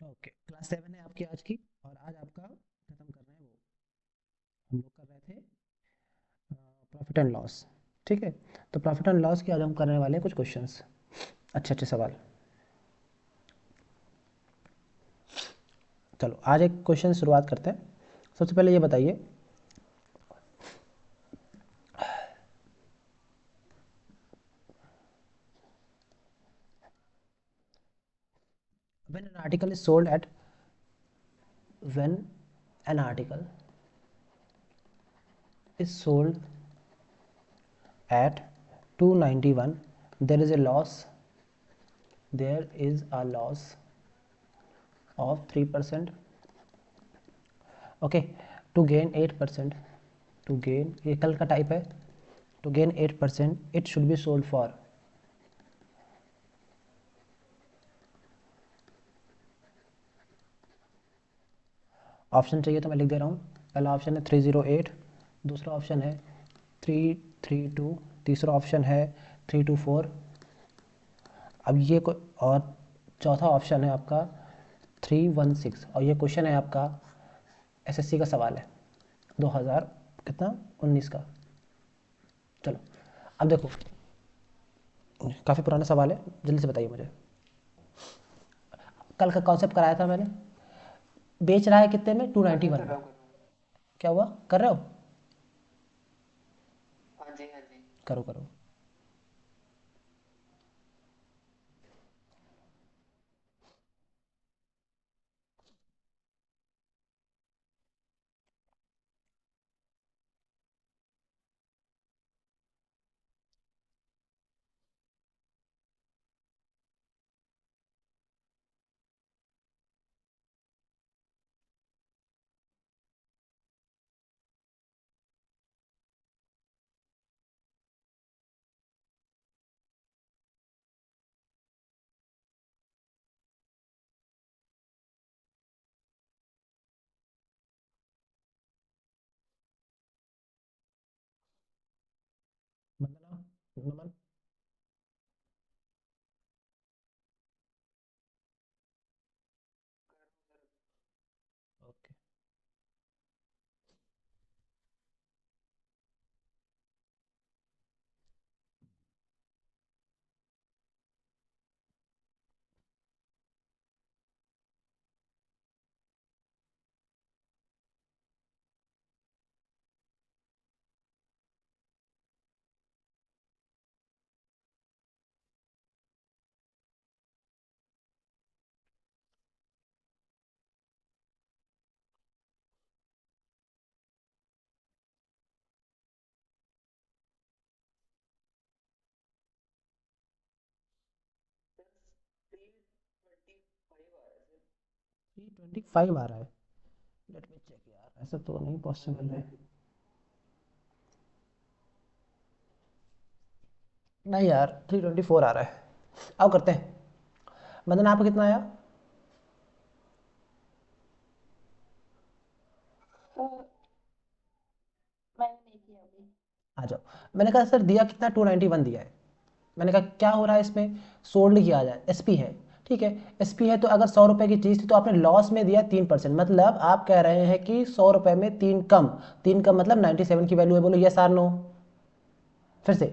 Okay, class 7 है आपकी आज की। और आज आपका खत्म कर रहे हैं हम लोग कर रहे थे प्रॉफिट एंड लॉस। ठीक है, तो प्रॉफिट एंड लॉस के आज हम करने वाले हैं कुछ क्वेश्चंस, अच्छे अच्छे सवाल। चलो आज एक क्वेश्चन शुरुआत करते हैं। सबसे पहले ये बताइए, when an article is sold at when an article is sold at 291, there is a loss, there is a loss of 3%. Okay, to gain 8%, to gain, ये कल का टाइप है, to gain 8% it should be sold for. Option चाहिए तो मैं लिख दे रहा हूँ। पहला ऑप्शन है 308, दूसरा ऑप्शन है 332, तीसरा ऑप्शन है 324। अब ये और चौथा ऑप्शन है आपका 316। और ये क्वेश्चन है आपका एसएससी का सवाल है 2000 कितना 19 का। चलो अब देखो, काफ़ी पुराना सवाल है, जल्दी से बताइए मुझे। कल का कॉन्सेप्ट कराया था मैंने। बेच रहा है कितने में? 291 में। क्या हुआ, कर रहे हो? हाँ जी, हाँ जी। करो करो। वंदना, नमन। ओके, सर 325 आ रहा है सर। 325 आ रहा है। लेट मी चेक यार, ऐसा तो नहीं पॉसिबल है। नहीं यार, 324 आ रहा है। अब करते हैं। वंदना आपको कितना आया? सर मैंने नहीं किया अभी। आ जाओ। मैंने कहा सर दिया कितना, 291 दिया है। मैंने कहा क्या हो रहा है इसमें, सोल्ड किया जाए, एसपी है। ठीक है, एसपी है तो अगर 100 रुपए की चीज़ थी तो आपने लॉस में दिया 3%। मतलब आप कह रहे हैं कि 100 रुपए में तीन कम, तीन कम मतलब 97 की वैल्यू है। बोलो यस आर नो। फिर से,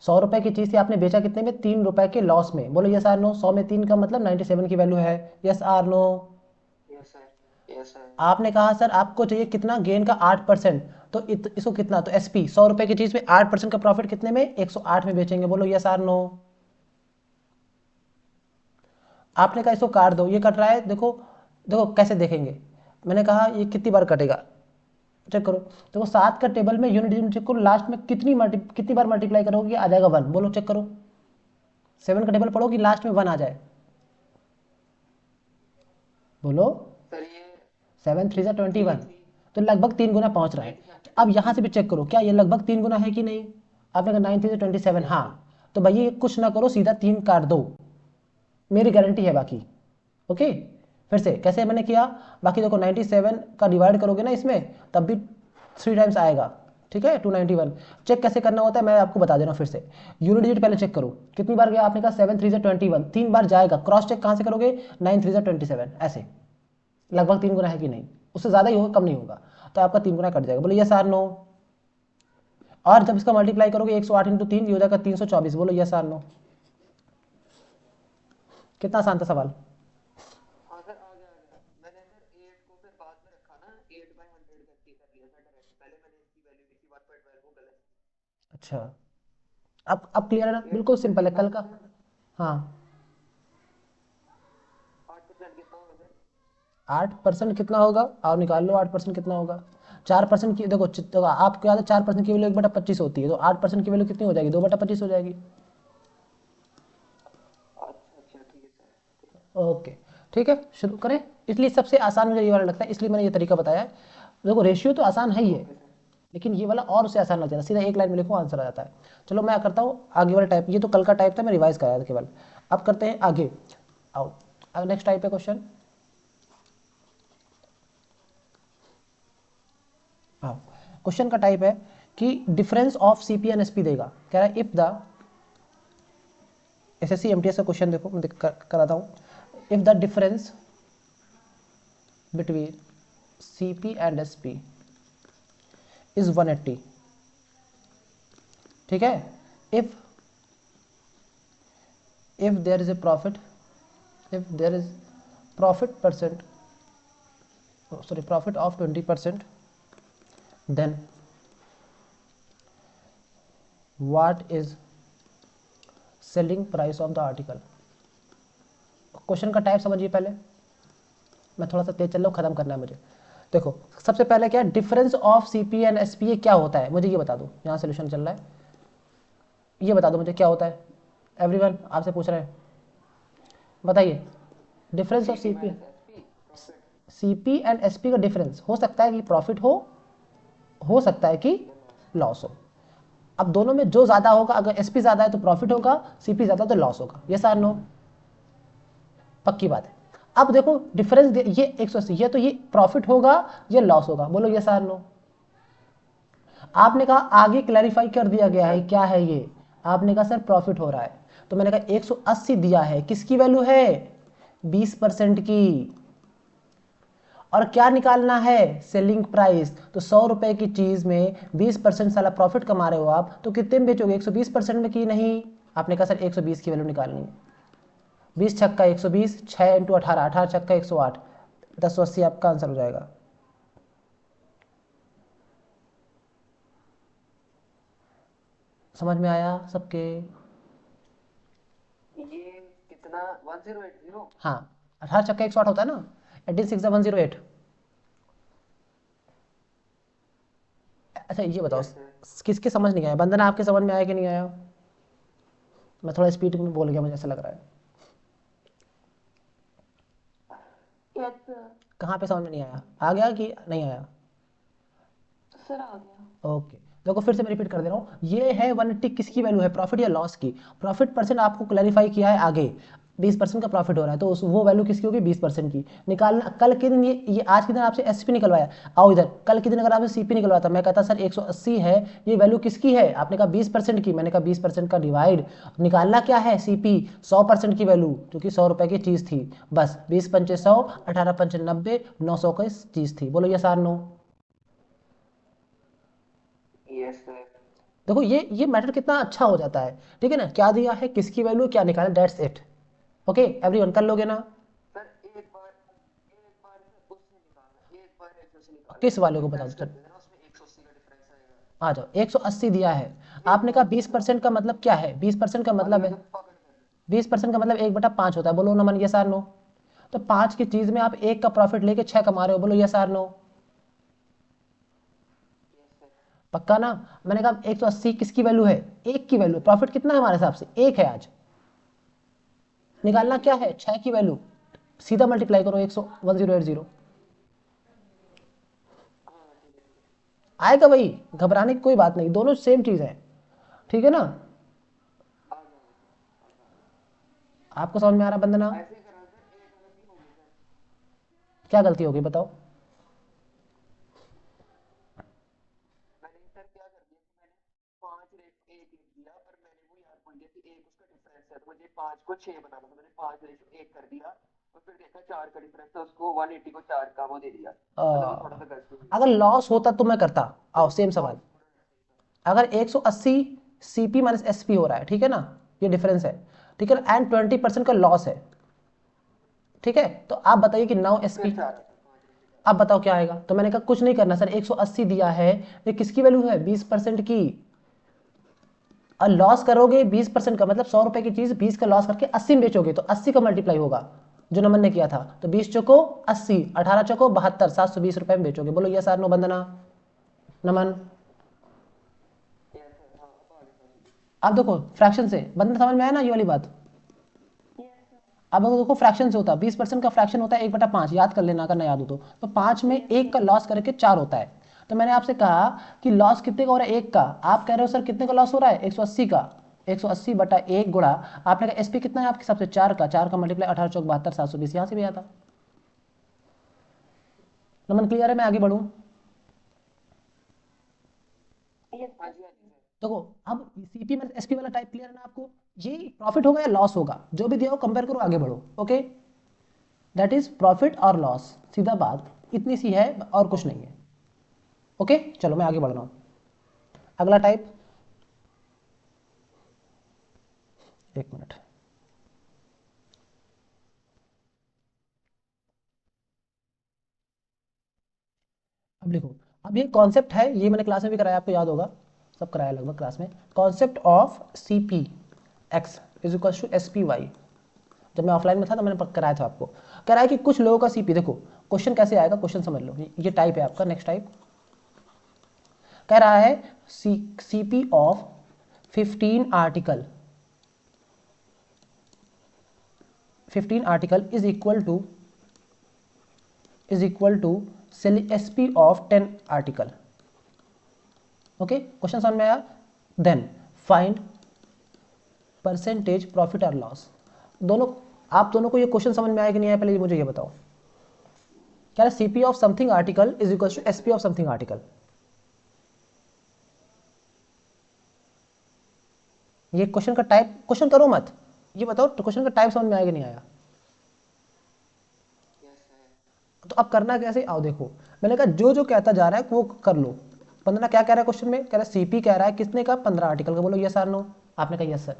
100 रुपए की चीज़ थी, आपने बेचा कितने में? 3 रुपए के लॉस में। बोलो यस आर नो। 100 में 3 का मतलब 97 की वैल्यू है। Yes or no. Yes sir, yes sir. आपने कहा सर आपको चाहिए कितना, गेन का 8%। तो इसको कितना, तो एसपी 100 रुपए की चीज़ में 8% का प्रॉफिट कितने में? 108 में बेचेंगे। बोलो यस आर नो। आपने कहा इसको काट दो, ये कट रहा है, देखो देखो कैसे देखेंगे। मैंने कहा ये कितनी बार कटेगा, चेक करो। देखो 7 का टेबल में यूनिट डिजिट चेक करो, लास्ट में कितनी बार मल्टीप्लाई करोगे आ जाएगा 1। बोलो चेक करो। 7 का टेबल पढ़ोगी, लास्ट में 1 आ जाए। बोलो। सर ये 7 3 थ्री 21, थ्री तो लगभग 3 गुना पहुंच रहा है। 95। अब यहां जी से भी चेक करो, क्या ये लगभग 3 गुना है कि नहीं? आपने कहा 9 3 27, यस हाँ। सर। तो भैया कुछ ना करो, सीधा 3 काट दो, मेरी गारंटी है बाकी। ओके, फिर से कैसे मैंने किया, बाकी देखो 97 का डिवाइड करोगे ना इसमें, तब भी 3 टाइम्स आएगा। ठीक है, 291। चेक कैसे करना होता है मैं आपको बता दे रहा हूँ फिर से। यूनिट डिजिट पहले चेक करो कितनी बार गया। आपने कहा 7 3 21, 3 बार जाएगा। क्रॉस चेक कहाँ से करोगे? 9 3 27, ऐसे। लगभग 3 गुना है कि नहीं, उससे ज़्यादा ही होगा, कम नहीं होगा, तो आपका 3 गुना कट जाएगा। बोलो यस आर नो। और जब इसका मल्टीप्लाई करोगे 108 इंटू 3 ये हो जाएगा 324। बोलो यस आर नो। कितना आसान था सवाल। हाँ सर, आ गया आ गया। मैंने सर 8 को फिर बाद में रखा ना, 8/100 करके कर लिया था डायरेक्ट। पहले मैंने इसकी वैल्यू लिखी 1.12, वो गलत। अच्छा, अब क्लियर है ना, बिल्कुल 8% सिंपल है कल निकालो का। सर। हाँ, 8% कितना होगा सर? 8% कितना होगा, आप निकाल लो 8% कितना होगा। 4% की देखो, आपको याद है 4% की वैल्यू 1/25 होती है, तो 8% की वैल्यू कितनी हो जाएगी, 2/25 हो जाएगी। अच्छा अच्छा, ठीक है सर, ठीक है। ओके, ठीक है, शुरू करें। इसलिए सबसे आसान मुझे ये वाला लगता है, इसलिए मैंने ये तरीका बताया है। देखो रेशियो तो आसान है ही है, ओके सर। लेकिन ये वाला और उससे आसान लग जाता है, सीधा एक लाइन में लिखो आंसर आ जाता है। चलो मैं करता हूँ आगे वाला टाइप, ये तो कल का टाइप था, मैं रिवाइज कराया था केवल। अब करते हैं आगे, आओ। अब नेक्स्ट टाइप है क्वेश्चन। हाँ, क्वेश्चन का टाइप है कि difference of CP and SP देगा। कह रहा है इफ द एसएससी एमटीएस का क्वेश्चन देखो, मैं कराता हूँ। If the difference between CP and SP is 180, ठीक है। If there is a profit, if there is profit percent, sorry, profit of 20%, then what is selling price of the article। Question का type समझिए पहले, मैं थोड़ा सा तेज चल रहा हूँ, खत्म करना है मुझे। देखो सबसे पहले क्या है, difference of CP and SP क्या होता है, मुझे ये बता दो। यहाँ सोल्यूशन चल रहा है, ये बता दो मुझे क्या होता है। एवरीवन आपसे पूछ रहे हैं, बताइए। Difference of CP CP, minus SP profit CP and SP का डिफरेंस हो सकता है कि प्रॉफिट हो सकता है कि या लॉस। लॉस हो। अब दोनों में जो ज्यादा होगा, अगर एसपी ज्यादा है तो प्रॉफिट होगा, सीपी ज्यादा तो लॉस होगा। यस आर नो, पक्की बात है। अब देखो डिफरेंस ये 180, ये तो ये प्रॉफिट होगा, ये लॉस होगा। बोलो यस आर नो। आपने कहा आगे क्लैरिफाई कर दिया गया है सर क्या है ये, आपने कहा सर प्रॉफिट हो रहा है, तो मैंने कहा 180 दिया है, किसकी वैल्यू है, 20% की। और क्या निकालना है, सेलिंग प्राइस। तो 100 रुपए की चीज में 20% साला प्रॉफिट कमा रहे हो आप, तो कितने में बेचोगे, 120% में की नहीं। आपने कहा सर 120 की वैल्यू निकालनी है। 20 छक्का 120, 6 इंटू 18, 18 छक्का 108, 1080 आपका आंसर हो जाएगा। समझ में आया सबके। ये कितना, 1080? हाँ, 18 छक्का 108 होता है ना, 18 6 108। अच्छा ये बताओ, यस सर। किसके समझ नहीं आया, बंदना आपके समझ में आया कि नहीं आया। मैं थोड़ा स्पीड में बोल गया, मुझे ऐसा लग रहा है। Yes sir. कहाँ पे समझ में नहीं आया, आ गया कि नहीं आया। सर आ गया। ओके, देखो फिर से मैं रिपीट कर दे रहा हूँ, ये है 180 किसकी वैल्यू है, प्रॉफिट या लॉस की। प्रॉफिट परसेंट आपको क्लैरिफाई किया है आगे, 20% का प्रॉफिट हो रहा है, तो वो वैल्यू किसकी होगी, 20% की निकालना। कल के दिन ये आज के दिन आपसे एसपी निकलवाया, आओ इधर, कल के दिन अगर आपसे सीपी निकलवाता, मैं कहता सर 180 है, ये वैल्यू किसकी है, आपने कहा 20% की, मैंने कहा 20% का डिवाइड, निकालना क्या है सीपी, 100% की वैल्यू, क्योंकि 100 रुपए की चीज थी, बस 20 पंचे 100, 18 पंचे 90, 900 की चीज थी। बोलो yes or no. Yes sir. देखो ये मैटर कितना अच्छा हो जाता है, ठीक है ना, क्या दिया है, किसकी वैल्यू क्या निकाला, दैट्स इट। ओके एवरीवन, कर लोगे ना। सर एक बार सर उससे निकालना, एक बार 180 से निकालना, किस फिर वाले को बता डिफरेंस दो कर चल, देना, उसमें 180 का डिफरेंस आएगा। आ जाओ, 180 दिया है। एक आपने कहा बार में सर, 20% का मतलब क्या है, 20% का आगे मतलब है, वाले को पकड़ कर। 20% का मतलब 1/5 होता है। बोलो ना मन यस आर नो। तो 5 की चीज में आप 1 का प्रॉफिट लेके 6 कमा रहे हो। बोलो yes or no. Yes sir. पक्का ना। मैंने कहा 180 किसकी वैल्यू है, 1 की वैल्यू, प्रॉफिट कितना है हमारे हिसाब से 1 है आज, निकालना एक ही क्या है है, सर। 6 की वैल्यू, सीधा मल्टीप्लाई करो 100 1080। हाँ ठीक है ठीक है। आएगा भाई, घबराने की कोई बात नहीं, दोनों सेम चीज है, ठीक है ना। आ गया मुझे, आ गया। आपको समझ में आ रहा बंदना। ऐसे ही करा सर, एक गलती होगी सर। क्या गलती होगी बताओ। मैंने सर क्या कर दिया कि मैंने 5:1 लिख दिया, पर मैंने वो याद भूल गया कि एक उसका डिफरेंस है, तो मुझे 5 को 6 बनाना था, मैंने 5:1 कर दिया। और फिर देखा 4 का डिफरेंस था, उसको 180 को 4 का वो दे दिया, अ, मतलब वो थोड़ा सा गलत हो अगर गया। लॉस होता तो मैं करता। आओ सेम सवाल। लॉस अगर 180 सीपी माइनस एसपी हो रहा है, ठीक है ना, ये डिफरेंस है, ठीक है ना, एंड 20% का लॉस है, ठीक है, तो आप बताइए कि 9 फिर एसपी। 4 आता 5 में से 4। अब बताओ क्या आएगा। तो मैंने कहा कुछ नहीं करना सर, 180 दिया है, ये किसकी वैल्यू है, 20% की। और लॉस करोगे 20% का, मतलब 100 रुपए की चीज 20 का लॉस करके 80 में बेचोगे, तो 80 का मल्टीप्लाई होगा जो नमन ने किया था। तो 20 चौको 80, 18 चौको 72, 720 रुपए में बेचोगे। बोलो yes or no Vandana, Naman. Yes sir, हाँ अब आ गया समझ। अब देखो फ्रैक्शन से वंदना, समझ में आया ना ये वाली बात। Yes sir. अब अगर देखो फ्रैक्शन से होता है, 20% का फ्रैक्शन होता है 1/5, याद कर लेना अगर ना याद हो तो 5 में यस एक का सर। लॉस करके 4 होता है। तो मैंने आपसे कहा कि लॉस कितने का हो रहा है, एक का। आप कह रहे हो सर कितने का लॉस हो रहा है, 180 का। 180 बटा एक गुणा, आपने कहा एसपी कितना है आपके हिसाब से, 4 का, 4 का मल्टीप्लाई 18 चौक 72, 720, यहाँ से भी आता। नमन क्लियर है, मैं आगे बढ़ूँ। यस हाँ सर। जी हाँ जी सर। देखो अब सीपी में एसपी वाला टाइप क्लियर है ना आपको। ये प्रॉफिट होगा या लॉस होगा, जो भी दिया हो कंपेयर करो, आगे बढ़ो। ओके, दैट इज प्रॉफिट और लॉस, सीधा बात इतनी सी है और कुछ नहीं है। ओके चलो मैं आगे बढ़ रहा हूँ। अगला टाइप, एक मिनट। अब देखो, अब ये कॉन्सेप्ट है, ये मैंने क्लास में भी कराया, आपको याद होगा, सब कराया लगभग क्लास में। Concept of C P X is equal to S P Y. जब मैं ऑफलाइन में था तो मैंने कराया था आपको। कह रहा है कि कुछ लोगों का सीपी, देखो क्वेश्चन कैसे आएगा, क्वेश्चन समझ लो। ये टाइप है आपका, नेक्स्ट टाइप। कह रहा है CP of 15 article, 15 article is equal to sale SP of 10 article. Okay, question समझ में आया। देन फाइंड परसेंटेज प्रॉफिट और लॉस। दोनों, आप दोनों को ये क्वेश्चन समझ में आया कि नहीं आया, पहले मुझे ये बताओ। क्या है, CP of something article is equal to SP of something article. ये क्वेश्चन का टाइप, क्वेश्चन करो मत, ये बताओ तो क्वेश्चन का टाइप समझ में आया कि नहीं आया। Yes sir. तो अब करना कैसे, आओ देखो। मैंने कहा जो जो कहता जा रहा है वो कर लो। 15 क्या कह रहा है क्वेश्चन में, कह रहा है सीपी कह रहा है कितने का, 15 आर्टिकल का। बोलो यस आर नो। आपने कहा यस सर।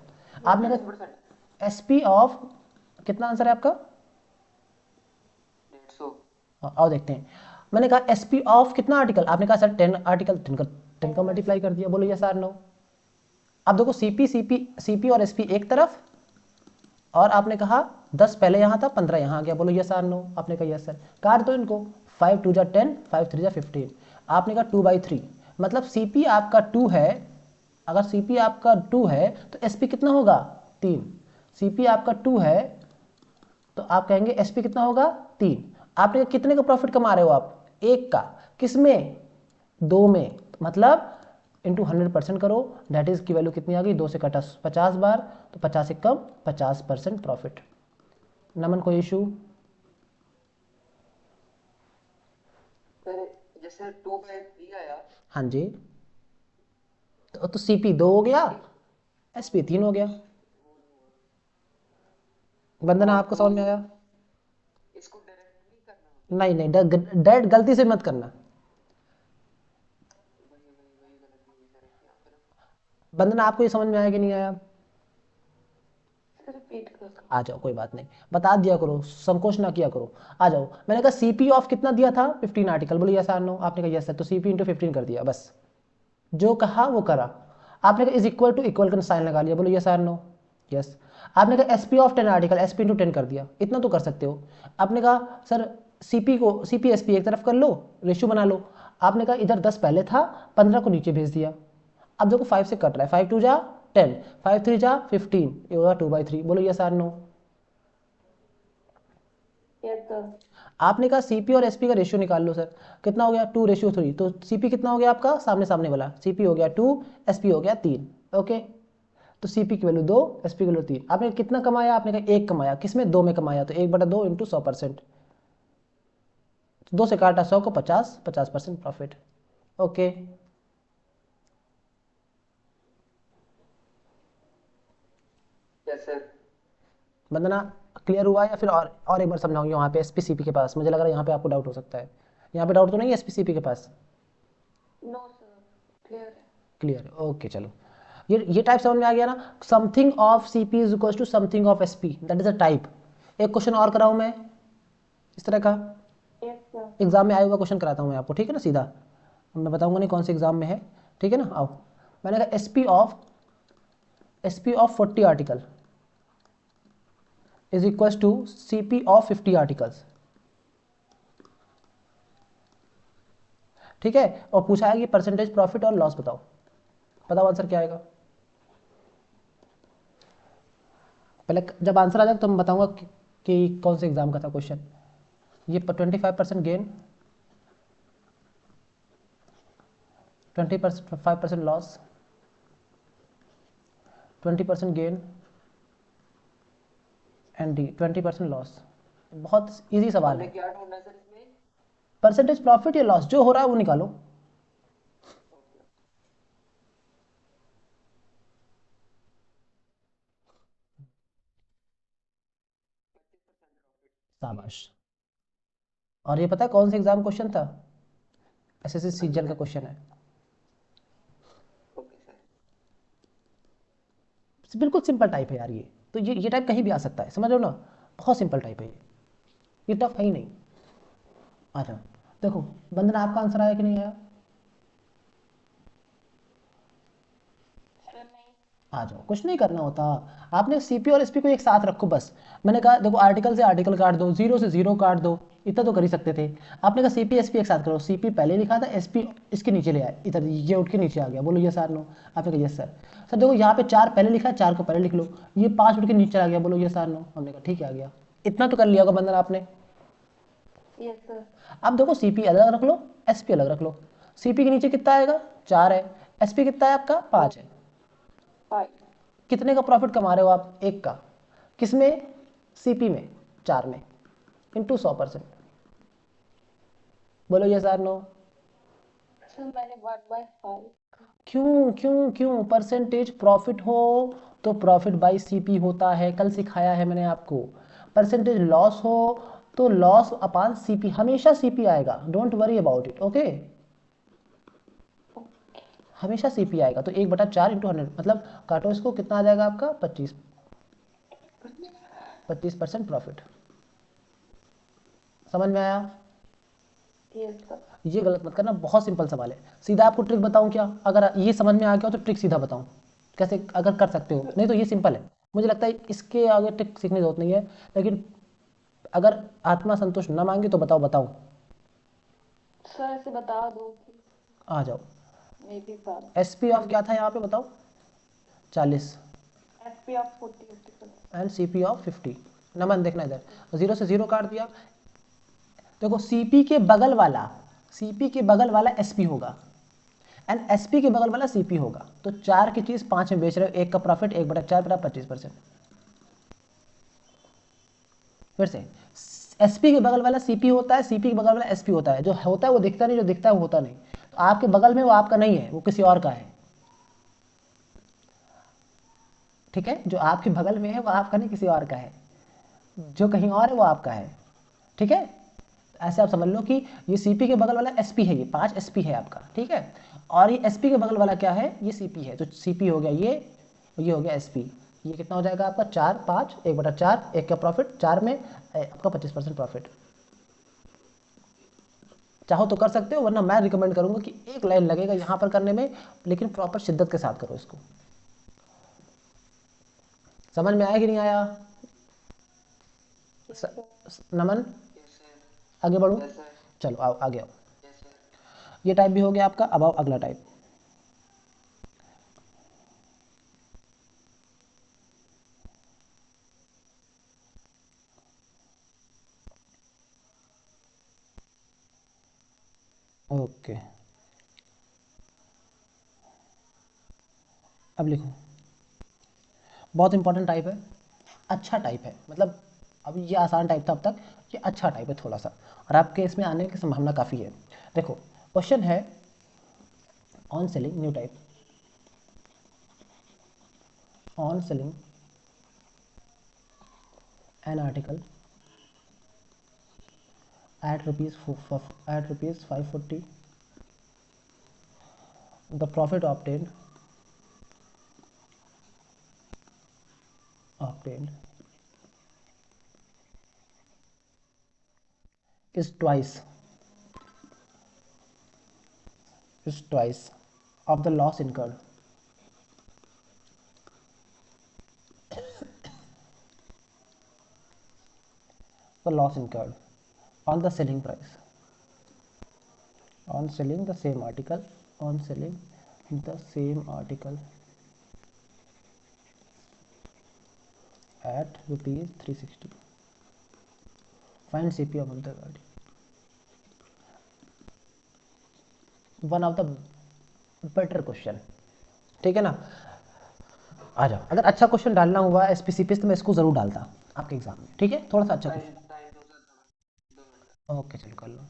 आपने 150%। कहा एसपी ऑफ, कितना आंसर है आपका। 150। आओ देखते हैं। मैंने कहा एसपी ऑफ कितना आर्टिकल, आपने कहा सर 10 आर्टिकल, 10 का मल्टीप्लाई कर दिया। बोलो यस आर नो। अब देखो सीपी सीपी सीपी और एसपी एक तरफ, और आपने कहा 10 पहले यहाँ था, 15 यहाँ आ गया। बोलो यस आर नो। आपने कहा यस सर। कार दो इनको, 5 2 जा 10, 5 3 जा 15। आपने कहा 2/3, मतलब सीपी आपका 2 है। अगर सीपी आपका 2 है तो एसपी कितना होगा, 3। सीपी आपका 2 है तो आप कहेंगे एसपी कितना होगा, 3। आपने कितने का प्रॉफिट कमा रहे हो आप, एक का। किसमें, 2 में, मतलब इंटू 100% करो, दैट इज की वैल्यू कितनी आ गई, 2 से कटा 50 बार, तो 50 से कम, 50% प्रॉफिट। नमन कोई इशू। सर जैसे 2/3 आया। हाँ जी, तो सीपी 2 हो गया, एक एसपी 3 हो गया। वो नहीं हुआ। वंदना और आपको वो समझ में आया। इसको डायरेक्ट नहीं करना। नहीं नहीं, डायरेक्ट गलती से मत करना। वही गलती हुई सर इसके यहाँ पे ना। वंदना आपको ये समझ में आया कि नहीं आया। सर रिपीट कर दो। आ जाओ, कोई बात नहीं, बता दिया करो, संकोच ना किया करो। आ जाओ, मैंने कहा सीपी ऑफ कितना दिया था, 15 आर्टिकल। बोलो यस आर नो। आपने कहा यस सर, तो सीपी इंटू 15 कर दिया, बस जो कहा वो करा। आपने कहा इज इक्वल टू, इक्वल का साइन लगा लिया। बोलो यस आर नो। यस। आपने कहा SP of 10 article, SP into 10 कर दिया, इतना तो कर सकते हो। आपने कहा सर सीपी को, सीपी एसपी एक तरफ कर लो, रेशियो बना लो। आपने कहा इधर 10 पहले था, 15 को नीचे भेज दिया। अब देखो 5 से कट रहा है, 5 2 जा 10, 5 3 जा 15, ये होगा 2/3। बोलो yes or no. Yes sir. आपने कहा सीपी और एसपी का रेशियो निकाल लो सर, कितना हो गया, 2:3। तो सीपी कितना हो गया आपका, सामने सामने वाला, सीपी हो गया 2, एसपी हो गया 3। ओके, तो सीपी की वैल्यू 2, एसपी की वैल्यू 3। आपने कितना कमाया, आपने कहा 1 कमाया, किसमें, 2 में कमाया, तो 1/2 इंटू 100%। 2 से काटा 100 को 50, 50% profit. Okay, yes sir. Vandana clear हुआ या फिर और एक बार समझाऊंगी वहाँ पे एसपीसीपी के पास? मुझे लग रहा है यहाँ पे आपको डाउट हो सकता है। यहाँ पे डाउट तो नहीं है एसपीसीपी के पास? नो सर, क्लियर है। क्लियर, ओके चलो। ये टाइप समझ में आ गया ना? Something of CP is equal to something of SP, that is a type. एक क्वेश्चन और कराऊं मैं इस तरह का? Yes sir. एग्जाम में आया हुआ क्वेश्चन कराता हूँ मैं आपको, ठीक है ना? सीधा मैं बताऊंगा नहीं कौन से एग्जाम में है, ठीक है ना? आओ, मैंने कहा SP of 40 article is equal to CP of 50 articles, ठीक है? और पूछा है कि परसेंटेज प्रॉफिट और लॉस बताओ। बताओ आंसर क्या आएगा? पहले जब आंसर आ जाए तो मैं बताऊंगा कि कौन से एग्जाम का था क्वेश्चन। ये 25% gain, 5% loss, 20% gain and D 20% loss. बहुत इजी सवाल हमने है। क्या ढूंढना है सर इसमें? परसेंटेज प्रॉफिट या लॉस जो हो रहा है वो निकालो। ओके। शाबाश। और ये पता है कौन सा एग्जाम क्वेश्चन था? एसएससी हाँ जी सीजीएल का सर। क्वेश्चन है। Okay sir. बिल्कुल सिंपल टाइप है यार ये। तो ये टाइप कहीं भी आ सकता है, समझ रहे हो ना? बहुत सिंपल टाइप है ये टफ है ही नहीं। आ जाओ, देखो वंदना आपका आंसर आया कि नहीं आया? सर नहीं। आ जाओ, कुछ नहीं करना होता। आपने सीपी और एसपी को एक साथ रखो बस। मैंने कहा देखो आर्टिकल से आर्टिकल काट दो, जीरो से जीरो काट दो, इतना तो कर ही सकते थे। आपने कहा सीपी एसपी एक साथ करो, सीपी पहले लिखा था, एसपी इसके नीचे ले आए, इधर ये उठ के नीचे आ गया। बोलो यस सर नो? आपने कहा यस सर। सर देखो यहाँ पे 4 पहले लिखा है, 4 को पहले लिख लो। ये 5 उठ के नीचे आ गया, बोलो यस सर नो? हमने कहा ठीक है आ गया। इतना तो कर लिया होगा बंदर आपने। Yes sir. अब देखो सीपी अलग रख लो, एसपी अलग रख लो। सीपी के नीचे कितना आएगा? 4 है। एसपी कितना है आपका? 5 है। 5। कितने का प्रॉफिट कमा रहे हो आप? 1 का। किसमें? सीपी में, 4 में, इंटू 100%। बोलो ये सर नो? सर मैंने 1/5। क्यों क्यों क्यों? परसेंटेज प्रॉफिट हो तो प्रॉफिट बाई सीपी होता है, कल सिखाया है मैंने आपको। परसेंटेज लॉस हो तो लॉस अपान सीपी, हमेशा सीपी आएगा, don't worry about it, okay? हमेशा सीपी आएगा। तो 1/4 इंटू 100, मतलब काटो इसको, कितना आ जाएगा आपका? 25% प्रॉफिट। समझ में आया? Yes sir. ये गलत मत करना, बहुत सिंपल सवाल है। सीधा आपको ट्रिक बताऊं क्या? अगर ये समझ में आ गया हो तो ट्रिक सीधा बताऊं कैसे, अगर कर सकते हो, नहीं तो ये सिंपल है। मुझे लगता है इसके आगे ट्रिक सीखने की जरूरत नहीं है, लेकिन अगर आत्मा संतुष्ट ना मांगे तो बताओ बताओ। सर ऐसे बता दो कि आ जाओ। मेरे साथ। एसपी ऑफ क्या था यहाँ पे बताओ? 40 SP of 40 and CP of 50। नमन देखना इधर, जीरो से जीरो काट दिया। देखो सीपी के बगल वाला, सीपी के बगल वाला एसपी होगा एंड एसपी के बगल वाला सीपी होगा। तो 4 की चीज 5 में बेच रहे हो, 1 का प्रॉफिट 1/4 बटा 25%। फिर से, एसपी के बगल वाला सीपी होता है, सीपी के बगल वाला एसपी होता है। जो होता है वो दिखता नहीं, जो दिखता है वो होता नहीं। तो आपके बगल में वो आपका नहीं है, वो किसी और का है, ठीक है? जो आपके बगल में है वो आपका नहीं, किसी और का है। जो कहीं और है वो आपका है, ठीक है? ऐसे आप समझ लो कि ये सीपी के बगल वाला एसपी है, ये 5 एसपी है आपका, ठीक है? और ये एसपी के बगल वाला क्या है? ये सीपी है। तो सीपी हो गया ये हो गया एसपी। ये कितना हो जाएगा आपका? 4 5 1/4, 1 का प्रॉफिट, 4 में आपका 25% प्रॉफिट। चाहो तो कर सकते हो, वरना मैं रिकमेंड करूंगा कि एक लाइन लगेगा यहाँ पर करने में, लेकिन प्रॉपर शिद्दत के साथ करो इसको। समझ में आया कि नहीं आया? नमन यस सर। आगे बढ़ो, यस सर। चलो आओ आगे आओ। Yes sir. ये टाइप भी हो गया आपका। अब आओ अगला टाइप। ओके, अब लिखो। बहुत इंपॉर्टेंट टाइप है, अच्छा टाइप है, मतलब अब ये आसान टाइप था अब तक, ये अच्छा टाइप है थोड़ा सा, और आपके इसमें आने की संभावना काफ़ी है। देखो क्वेश्चन है on selling, new type, on selling an article at rupees 540. The profit obtained is twice of the loss incurred. The loss incurred on the selling price, on selling the same article, at rupees 360. Find CP of the गाड़ी. One of the better question, ठीक है ना. आ जाओ, अगर अच्छा question डालना हुआ एसपीसीपी तो मैं इसको जरूर डालता आपके एग्जाम में, ठीक है. थोड़ा सा अच्छा क्वेश्चन. टाइम दो सर, 2 मिनट। ओके चलो कर लो.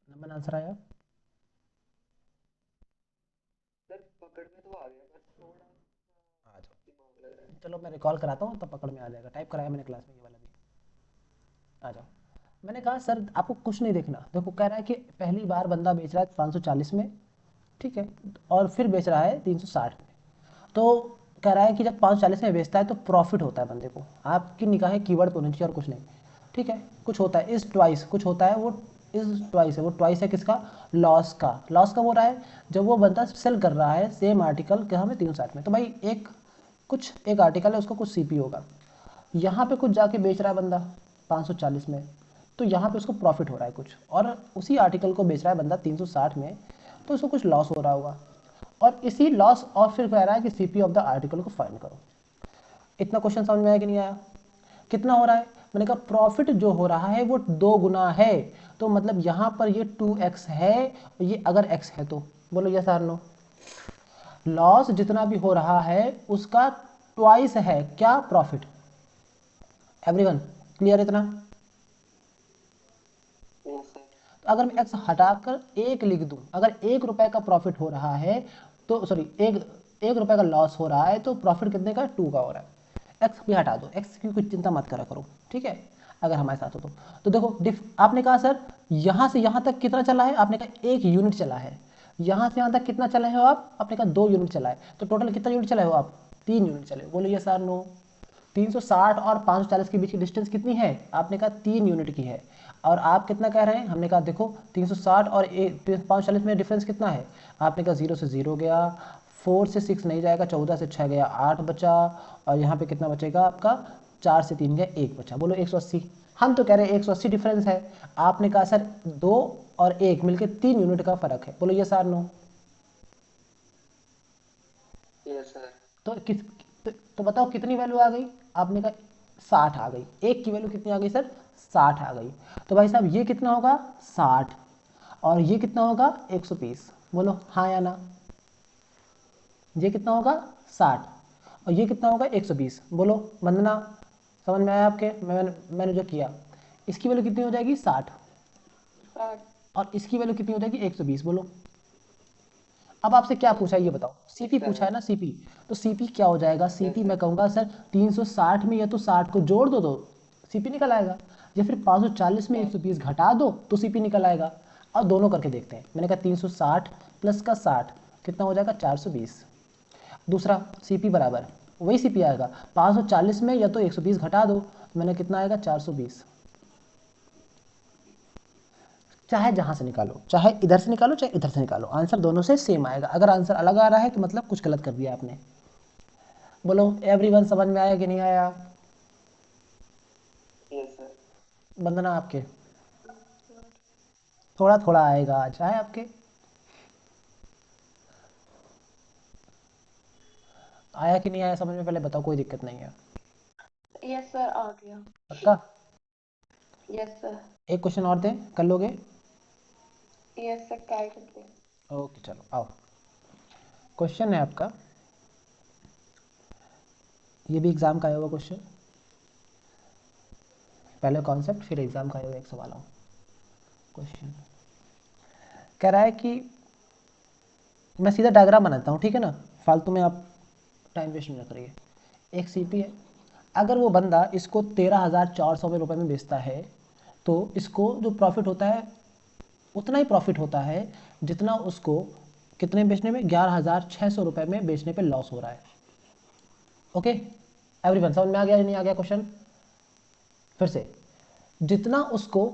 नंबर आंसर आया. सर पकड़ में तो आ गया, बस थोड़ा आ जाओ, दिमाग लग रहा है। चलो मैं रिकॉल कराता हूँ तब पकड़ में आ जाएगा. टाइप कराया मैंने क्लास में ये वाला भी. आ जाओ. मैंने कहा सर आपको कुछ नहीं देखना. देखो कह रहा है कि पहली बार बंदा बेच रहा है 540 में, ठीक है, और फिर बेच रहा है 360 में. तो कह रहा है कि जब 540 में बेचता है तो प्रॉफिट होता है बंदे को. आपकी निगाहें कीवर्ड पे होनी चाहिए और कुछ नहीं, ठीक है. कुछ होता है इस ट्वाइस, कुछ होता है वो इस ट्वाइस है. वो ट्वाइस है किसका? लॉस का. लॉस कब हो रहा है? जब वो बंदा सेल कर रहा है सेम आर्टिकल क्या हमें 360 में. तो भाई एक आर्टिकल है उसका कुछ सीपी होगा. यहाँ पे कुछ जाके बेच रहा है बंदा 540 में, तो यहाँ पे उसको प्रॉफिट हो रहा है कुछ, और उसी आर्टिकल को बेच रहा है बंदा 360 में, तो उसको कुछ लॉस हो रहा होगा. और इसी लॉस और फिर कह रहा है कि सीपी ऑफ द आर्टिकल को फाइंड करो. इतना क्वेश्चन समझ में आया कि नहीं आया? कितना हो रहा है? मैंने कहा प्रॉफिट जो हो रहा है वो 2 गुना है. तो मतलब यहाँ पर ये 2x है, ये अगर x है तो बोलो यस और नो. लॉस जितना भी हो रहा है उसका ट्वाइस है क्या? प्रॉफिट. एवरीवन क्लियर इतना? Yes sir. तो अगर मैं x हटाकर 1 लिख दूं, अगर 1 रुपए का प्रॉफिट हो रहा है तो सॉरी 1 रुपए का लॉस हो रहा है तो प्रॉफिट कितने का? 2 का हो रहा है. x भी हटा दो, x की कुछ चिंता मत करा करो, ठीक है, अगर हमारे साथ हो तो देखो आपने कहा सर यहाँ से यहाँ तक कितना चला है? आपने कहा 1 यूनिट चला है. यहाँ से यहाँ तक कितना चले हो आप? आपने कहा 2 यूनिट चला है. तो टोटल कितना यूनिट चले हो आप? 3 यूनिट चले. बोलो यस और नो. 360 और 540 के बीच की डिस्टेंस कितनी है? आपने कहा 3 यूनिट की है. और आप कितना कह रहे हैं? हमने कहा देखो 360 और 540 में डिफरेंस कितना है? आपने कहा 0 से 0 गया, 4 से 6 नहीं जाएगा, 14 से 6 गया, 8 बचा, और यहाँ पे कितना बचेगा आपका? 4 से 3 गया, 1 बचा. बोलो 180. हम तो कह रहे हैं 180 डिफरेंस है. आपने कहा सर 2 और 1 मिलकर 3 यूनिट का फर्क है. बोलो यस और नो. Yes sir. तो बताओ कितनी वैल्यू आ गई? आपने कहा 60 आ गई. एक की वैल्यू कितनी आ गई सर? 60 आ गई. तो भाई साहब ये कितना होगा? 60. और ये कितना होगा? 120. बोलो हाँ या ना. ये कितना होगा? 60. और ये कितना होगा? 120. बोलो वंदना, समझ में आया आपके? मैंने जो किया, इसकी वैल्यू कितनी हो जाएगी? 60. 60. और इसकी वैल्यू कितनी हो जाएगी 120। बोलो अब आपसे क्या पूछा है ये बताओ, सीपी पूछा है ना, सीपी, तो सीपी क्या हो जाएगा, सीपी मैं कहूँगा सर 360 में या तो 60 को जोड़ दो तो सीपी निकल आएगा, या फिर 540 में 120 घटा दो तो सीपी निकल आएगा। और दोनों करके देखते हैं, मैंने कहा 360 प्लस का 60 कितना हो जाएगा 420। दूसरा सीपी बराबर वही सीपी आएगा, 540 में या तो 120 घटा दो, मैंने कितना आएगा 420। चाहे जहां से निकालो, चाहे इधर से निकालो चाहे इधर से निकालो, आंसर दोनों से सेम आएगा। अगर आंसर अलग आ रहा है तो मतलब कुछ गलत कर दिया आपने। बोलो एवरीवन समझ में आया कि नहीं आया? Yes sir. वंदना आपके थोड़ा थोड़ा आएगा आज, आए आपके आया कि नहीं आया समझ में, पहले बताओ, कोई दिक्कत नहीं है यस सर आ गया। पक्का? Yes sir. एक क्वेश्चन और दें, कर लोगे? यस सर क्या ही करते हैं। ओके चलो आओ, क्वेश्चन है आपका, ये भी एग्जाम का आया हुआ क्वेश्चन, पहले कॉन्सेप्ट फिर एग्जाम का आया हुआ एक सवाल आओ। क्वेश्चन कह रहा है कि मैं सीधा डायग्राम बनाता हूँ, ठीक है ना, फालतू में आप टाइम वेस्ट नहीं करिए। एक सीपी है, अगर वो बंदा इसको 13,400 रुपये में बेचता है तो इसको जो प्रॉफिट होता है उतना ही प्रॉफिट होता है जितना उसको कितने बेचने में 11,600 रुपये में बेचने पे लॉस हो रहा है। ओके एवरीवन समझ में आ गया या नहीं आ गया क्वेश्चन? फिर से, जितना उसको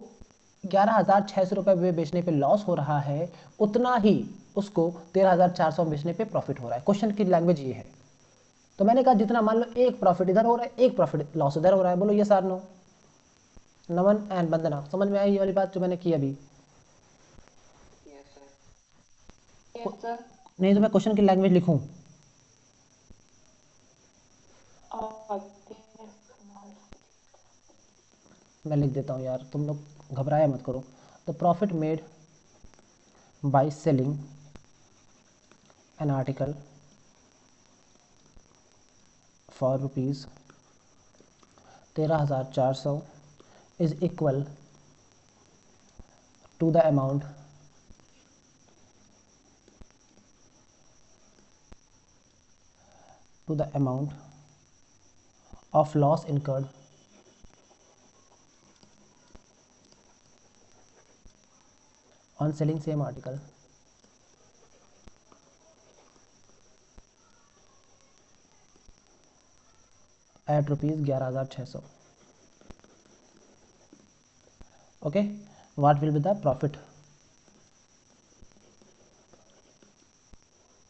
11,600 रुपये में बेचने पे लॉस हो रहा है उतना ही उसको 13,400 में बेचने पे प्रॉफिट हो रहा है। क्वेश्चन की लैंग्वेज ये है। तो मैंने कहा जितना, मान लो एक प्रॉफिट इधर हो रहा है एक प्रॉफिट लॉस इधर हो रहा है। बोलो yes or no, Naman and वंदना समझ में आई ये वाली बात जो मैंने की अभी? Yes sir. Yes sir. नहीं तो मैं क्वेश्चन की लैंग्वेज लिखूं? आगे मैं लिख देता हूँ यार, तुम लोग घबराया मत करो। The profit made by selling an article for rupees 13,400 is equal to the amount of loss incurred on selling same article at rupees 11,600. Okay, what will be the profit?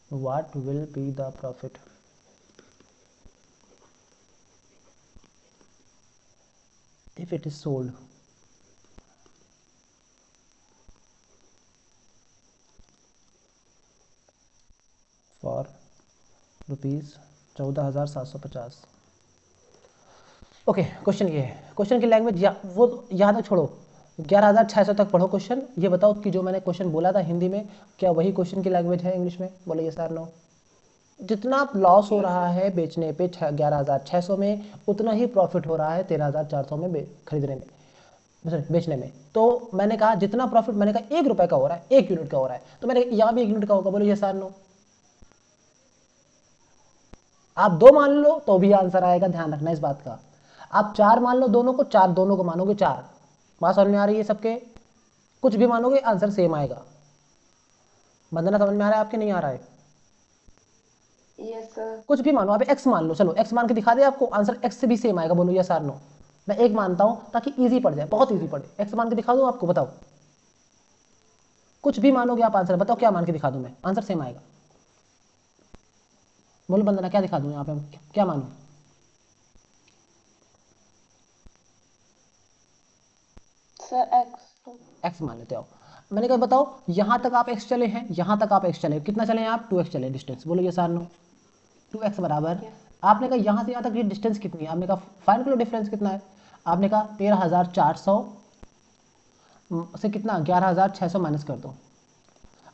What will be the profit if it is sold for rupees 14,750? Okay question ये है, question की language वो यहाँ तक छोड़ो, 11,600 तक पढ़ो question. ये बताओ कि जो मैंने क्वेश्चन बोला था हिंदी में क्या वही क्वेश्चन की लैंग्वेज है इंग्लिश में? बोलो ये सर नो। जितना लॉस हो रहा है बेचने पे 11,600 में उतना ही प्रॉफिट हो रहा है 13,400 में खरीदने में, बेचने में। तो मैंने कहा जितना प्रॉफिट, मैंने कहा 1 रुपये का हो रहा है, 1 यूनिट का हो रहा है, तो मैंने यहाँ भी 1 यूनिट का होगा। बोलो ये सर नो। आप 2 मान लो तो भी आंसर आएगा, ध्यान रखना इस बात का। आप 4 मान लो दोनों को, 4 दोनों को मानोगे 4, बात समझ में आ रही है सबके? कुछ भी मानोगे आंसर सेम आएगा। वंदना समझ में आ रहा है आपके, नहीं आ रहा है? Yes sir. कुछ भी मानो, आप x मान लो, चलो x मान के दिखा दे आपको, आंसर x से भी सेम आएगा। बोलो यस और नो। मैं 1 मानता हूं ताकि इजी पड़ जाए, बहुत इजी पड़े। x मान के दिखा दूं आपको, बताओ? कुछ भी मानोगे आप आंसर, बताओ क्या मान के दिखा दूं मैं, आंसर सेम आएगा। बोलो वंदना क्या दिखा दूं यहाँ पे, क्या मानो? सर x मान लेते हो। मैंने कहा बताओ यहां तक आप x चले हैं, यहां तक आप x चले, कितना चले हैं आप? 2x चले डिस्टेंस। बोलो यस और नो। 2x बराबर, आपने कहा यहां से यहां तक ये डिस्टेंस कितनी है? आपने कहा फाइंड करो डिफरेंस कितना है। आपने कहा 13,400 से कितना 11,600 माइनस कर दो।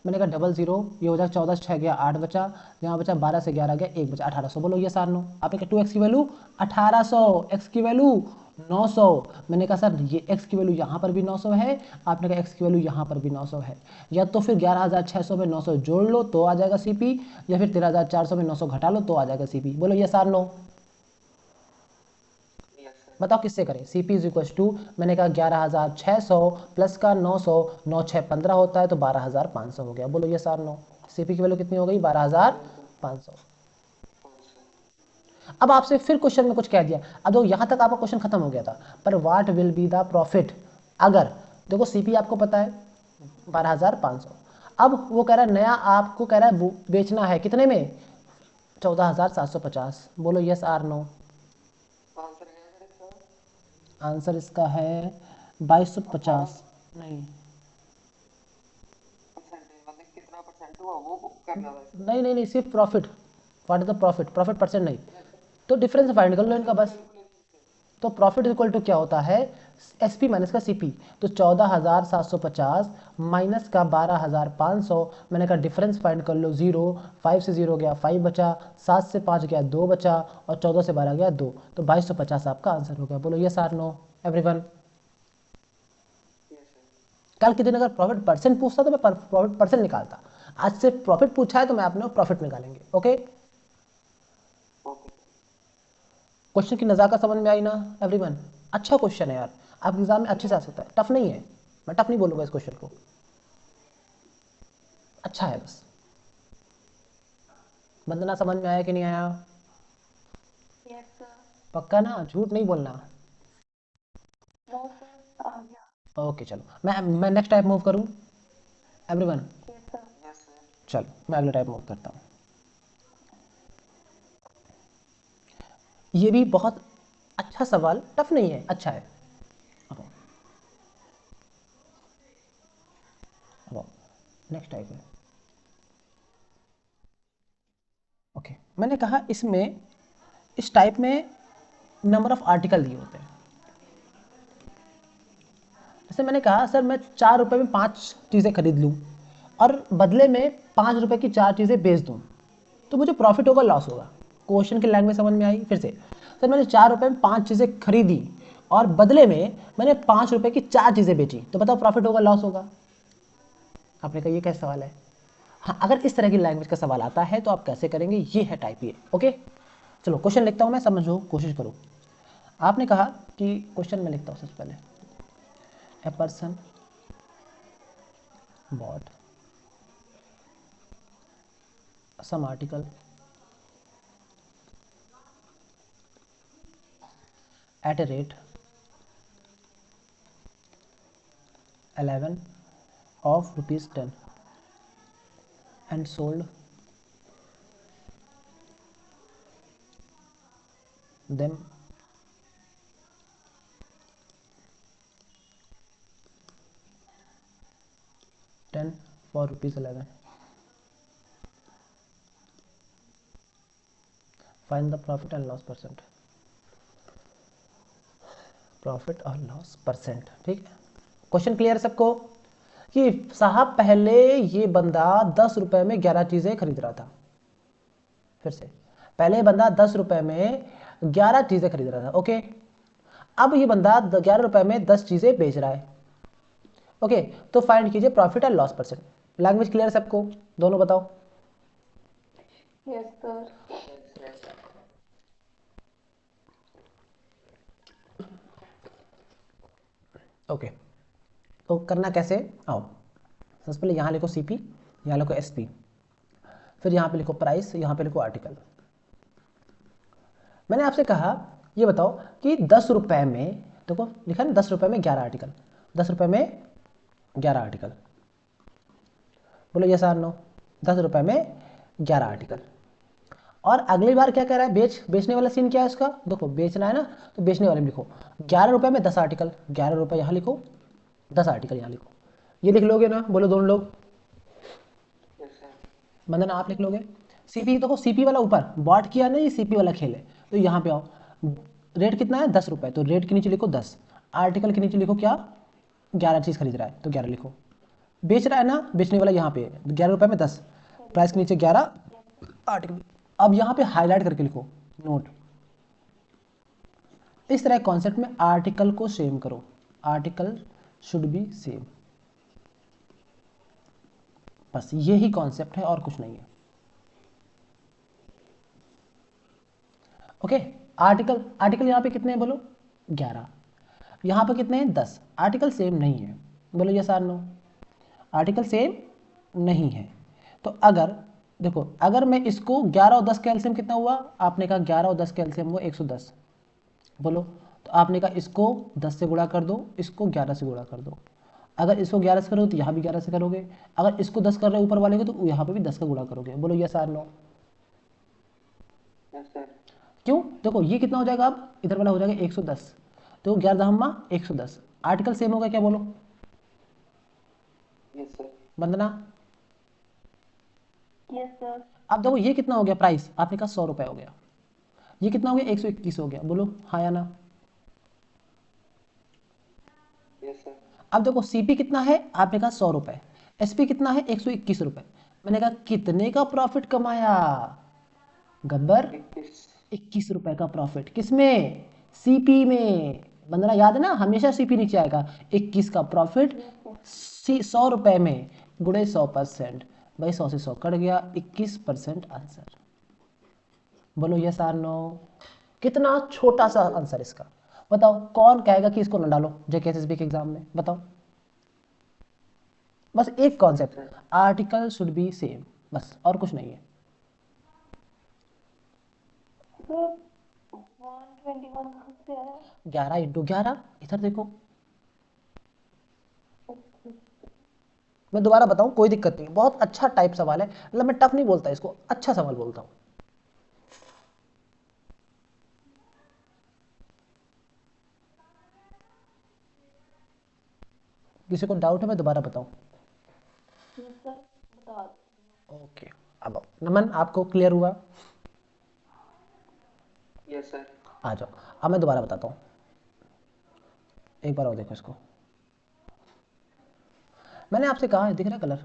मैंने कहा 00, ये हो जाएगा 14 से 6 गया 8 बचा, यहाँ बचा 12 से 11 गया 1 बचा 1800। बोलो ये सार नो। आपने कहा 2x की वैल्यू 1800, x की वैल्यू 900। मैंने कहा सर ये x की वैल्यू यहाँ पर भी 900 है, आपने कहा x की वैल्यू यहाँ पर भी 900 है। या तो फिर 11600 में 900 जोड़ लो तो आ जाएगा CP, या फिर 13400 में 900 घटा लो तो आ जाएगा CP। बोलो ये सार नो। बताओ किससे करें। CP इज इक्वल टू, मैंने कहा 11600 प्लस का 900, 9 6 15 होता है तो 12500 हो गया। बोलो ये सार नो। CP की वैल्यू कितनी हो गई 12500। अब आपसे फिर क्वेश्चन में कुछ कह दिया। अब देखो यहाँ तक आपका क्वेश्चन खत्म हो गया था, पर what will be the profit अगर, देखो CP आपको पता है 12500, अब वो कह रहा है नया आपको कह रहा है बेचना है कितने में 14750। बोलो यस आर नो। आंसर इसका है 2250। नहीं कितना परसेंट हुआ वो करना था। नहीं नहीं नहीं, सिर्फ profit. What is the profit, profit percent नहीं, तो डिफरेंस फाइंड कर लो इनका बस। तो प्रॉफिट इक्वल टू क्या होता है SP माइनस का CP, तो 14750 माइनस का 12500। मैंने कहा डिफरेंस फाइंड कर लो 0, 5 से 0 गया 5 बचा, 7 से 5 गया 2 बचा, और 14 से 12 गया 2, तो 2250 आपका आंसर हो गया। बोलो यस आर नो एवरीवन। कल के दिन अगर प्रॉफिट परसेंट पूछता तो मैं प्रॉफिट परसेंट निकालता, आज से प्रॉफिट पूछा है तो मैं अपने प्रॉफिट निकालेंगे। ओके, क्वेश्चन की नज़ाकत समझ में आई ना एवरीवन। अच्छा क्वेश्चन है यार, आप एग्जाम में अच्छे से आ सकता है, टफ नहीं है, मैं टफ नहीं बोलूंगा इस क्वेश्चन को, अच्छा है बस। वंदना समझ में आया कि नहीं आया? Yes sir. पक्का ना, झूठ नहीं बोलना। नो सर, आ गया। ओके चलो, मैं नेक्स्ट टाइप मूव करूं एवरीवन। Yes sir. चलो मैं अगले टाइप मूव करता हूं। ये भी बहुत अच्छा सवाल, टफ नहीं है, अच्छा है। अब नेक्स्ट टाइप है। ओके, मैंने कहा इसमें इस टाइप में नंबर ऑफ आर्टिकल दिए होते हैं। जैसे मैंने कहा सर मैं 4 रुपये में 5 चीज़ें खरीद लूँ और बदले में 5 रुपये की 4 चीज़ें बेच दूँ, तो मुझे प्रॉफिट होगा लॉस होगा? क्वेश्चन की लैंग्वेज समझ में आई? फिर से, सर मैंने 4 रुपये में 5 चीज़ें खरीदी और बदले में मैंने 5 रुपये की 4 चीज़ें बेची, तो बताओ प्रॉफिट होगा लॉस होगा? आपने कहा ये कैसा सवाल है? हाँ, अगर इस तरह की लैंग्वेज का सवाल आता है तो आप कैसे करेंगे, ये है टाइप ए। ओके चलो क्वेश्चन लिखता हूँ मैं, समझो कोशिश करो। आपने कहा कि क्वेश्चन में लिखता हूँ सबसे पहले, a person bought some article at a rate 11 of rupees 10 and sold them for rupees 11. Find the profit and loss percent. Profit और लॉस परसेंट। ठीक है, क्वेश्चन क्लियर है सबको? कि साहब पहले ये बंदा 10 रुपए में 11 चीजें खरीद रहा था। फिर से, पहले बंदा 10 रुपए में 11 चीजें खरीद रहा था। ओके, अब ये बंदा 11 रुपए में 10 चीजें बेच रहा है। ओके, तो फाइंड कीजिए प्रॉफिट और लॉस परसेंट। लैंग्वेज क्लियर है सबको? दोनों बताओ। Yes sir. ओके, तो करना कैसे, आओ। सबसे पहले यहाँ लिखो CP, यहाँ लिखो SP, फिर यहाँ पे लिखो प्राइस, यहाँ पे लिखो आर्टिकल। मैंने आपसे कहा ये बताओ कि 10 रुपए में, देखो लिखा ना 10 रुपए में 11 आर्टिकल, 10 रुपए में 11 आर्टिकल। बोलो यस आर नो। 10 रुपए में 11 आर्टिकल। और अगली बार क्या कह रहा है, बेचने वाला सीन क्या है इसका, देखो बेचना है ना, तो बेचने वाले में लिखो 11 रुपए में 10 आर्टिकल, 11 रुपए यहाँ लिखो, 10 आर्टिकल यहाँ लिखो। ये लिख लोगे ना? बोलो दोनों लोग। वंदना आप लिख लोगे? CP, देखो CP वाला ऊपर बॉट किया ना, ये CP वाला खेल है। तो यहाँ पे आओ, रेट कितना है 10 रुपए, तो रेट के नीचे लिखो 10, आर्टिकल के नीचे लिखो क्या, 11 चीज़ खरीद रहा है तो 11 लिखो। बेच रहा है ना, बेचने वाला यहाँ पे 11 रुपये में 10, प्राइस के नीचे 11 आर्टिकल। अब यहाँ पे हाईलाइट करके लिखो नोट। इस तरह कॉन्सेप्ट में आर्टिकल को सेम करो, आर्टिकल शुड बी सेम, बस यही कॉन्सेप्ट है और कुछ नहीं है। ओके, आर्टिकल आर्टिकल यहाँ पे कितने हैं बोलो, 11, यहाँ पे कितने हैं 10, आर्टिकल सेम नहीं है, बोलो यस और नो, आर्टिकल सेम नहीं है। तो अगर देखो, अगर मैं इसको 11 और 10 का एलसीएम कितना हुआ, आपने कहा 11 और 10 का एलसीएम हुआ 110, बोलो, तो आपने कहा इसको 10 से गुणा कर दो, इसको 11 से गुणा कर दो। अगर इसको 11 से करोगे तो यहाँ भी 11 से करोगे, अगर इसको 10 कर रहे हो ऊपर वाले को तो यहाँ पे भी 10 का गुणा करोगे, बोलो यस और नो। Yes sir. क्यों, देखो ये कितना हो जाएगा, अब इधर वाला हो जाएगा 110, तो 11 दहम्मा 110, आर्टिकल सेम होगा क्या बोलो, yes sir. Vandana. Yes sir. अब देखो ये कितना हो गया प्राइस, आपने कहा 100 रुपये हो गया, ये कितना हो गया 121 हो गया, बोलो हाँ या ना। Yes sir. अब देखो सीपी कितना है, आपने कहा 100 रुपये, एसपी कितना है 121 रुपये, मैंने कहा कितने का प्रॉफिट कमाया गब्बर, 21 रुपए का प्रॉफिट, किसमें, सीपी में। बंदना याद है ना, हमेशा सीपी नीचे आएगा, 21 का प्रॉफिट 100 रुपए में गुणे 100%, भाई 100 से 100 कट गया, 21% आंसर, बोलो यस आर नो। कितना छोटा सा आंसर इसका, बताओ कौन कहेगा कि इसको ना डालो जेकेएसएसबी के एग्जाम में, बताओ। बस एक concept, article should be same, बस और कुछ नहीं है। सर 121 कहाँ से आया? 11 इंटू 11, इधर देखो, मैं दोबारा बताऊं कोई दिक्कत नहीं, बहुत अच्छा टाइप सवाल है, मतलब मैं टफ नहीं बोलता इसको, अच्छा सवाल बोलता हूं। किसी को डाउट है मैं दोबारा बताऊं? यस सर, बता दो। ओके, अब आओ। नमन आपको क्लियर हुआ? Yes sir. आ जाओ, अब मैं दोबारा बताता हूं, एक बार और देखो इसको। मैंने आपसे कहा है, दिख रहा कलर,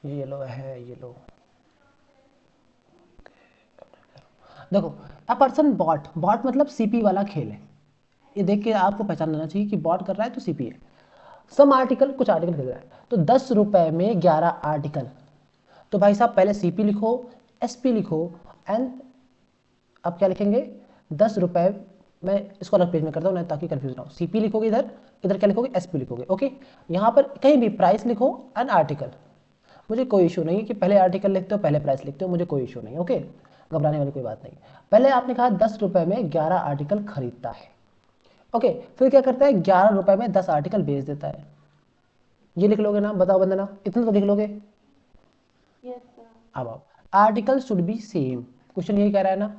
ये येलो है, येलो। देखो, अ पर्सन बॉट, बॉट मतलब सीपी वाला खेल है, ये देख के आपको पहचान लेना चाहिए कि बॉट कर रहा है तो सीपी है। सम आर्टिकल, कुछ आर्टिकल खरीद रहा है, तो 10 रुपए में 11 आर्टिकल, तो भाई साहब पहले सीपी लिखो, एसपी लिखो, एंड अब क्या लिखेंगे, 10 रुपए, मैं इसको अलग पेज में करता हूँ नहीं ताकि कंफ्यूज ना हो, सीपी लिखोगे इधर, इधर क्या लिखोगे एसपी लिखोगे, ओके। यहाँ पर कहीं भी प्राइस लिखो एंड आर्टिकल, मुझे कोई इशू नहीं है कि पहले आर्टिकल लिखते हो पहले प्राइस लिखते हो, मुझे कोई इशू नहीं, ओके, घबराने वाली कोई बात नहीं। पहले आपने कहा 10 रुपए में 11 आर्टिकल खरीदता है, ओके, फिर क्या करता है 11 रुपए में 10 आर्टिकल बेच देता है, ये लिख लोगे ना, बताओ बंदना, इतना तो लिख लोगे। Yes sir. अब आओ, article should be same, question यही कह रहा है ना,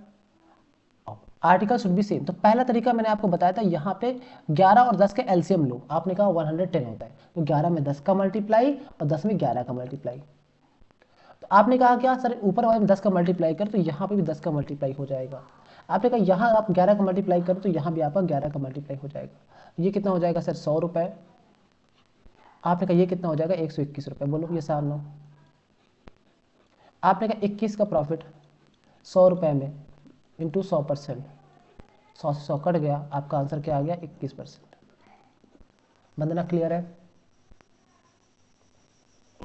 आर्टिकल शुड बी सेम, तो पहला तरीका मैंने आपको बताया था, यहाँ पे 11 और 10 का एलसीएम लो, आपने कहा 110 होता है, तो 11 में 10 का मल्टीप्लाई और 10 में 11 का मल्टीप्लाई, तो आपने कहा क्या सर ऊपर वाले में 10 का मल्टीप्लाई कर, तो यहाँ पे भी 10 का मल्टीप्लाई हो जाएगा, आपने कहा यहाँ आप 11 का मल्टीप्लाई करो तो यहाँ भी आपका 11 का मल्टीप्लाई हो जाएगा, ये कितना हो जाएगा सर 100 रुपये, आपने कहा ये कितना हो जाएगा 121 रुपये, बोलो ये सार नो। आपने कहा 21 का प्रॉफिट 100 रुपये में इंटू 100%, 100 से 100 कट गया, आपका आंसर क्या आ गया 21%। बंदना क्लियर है?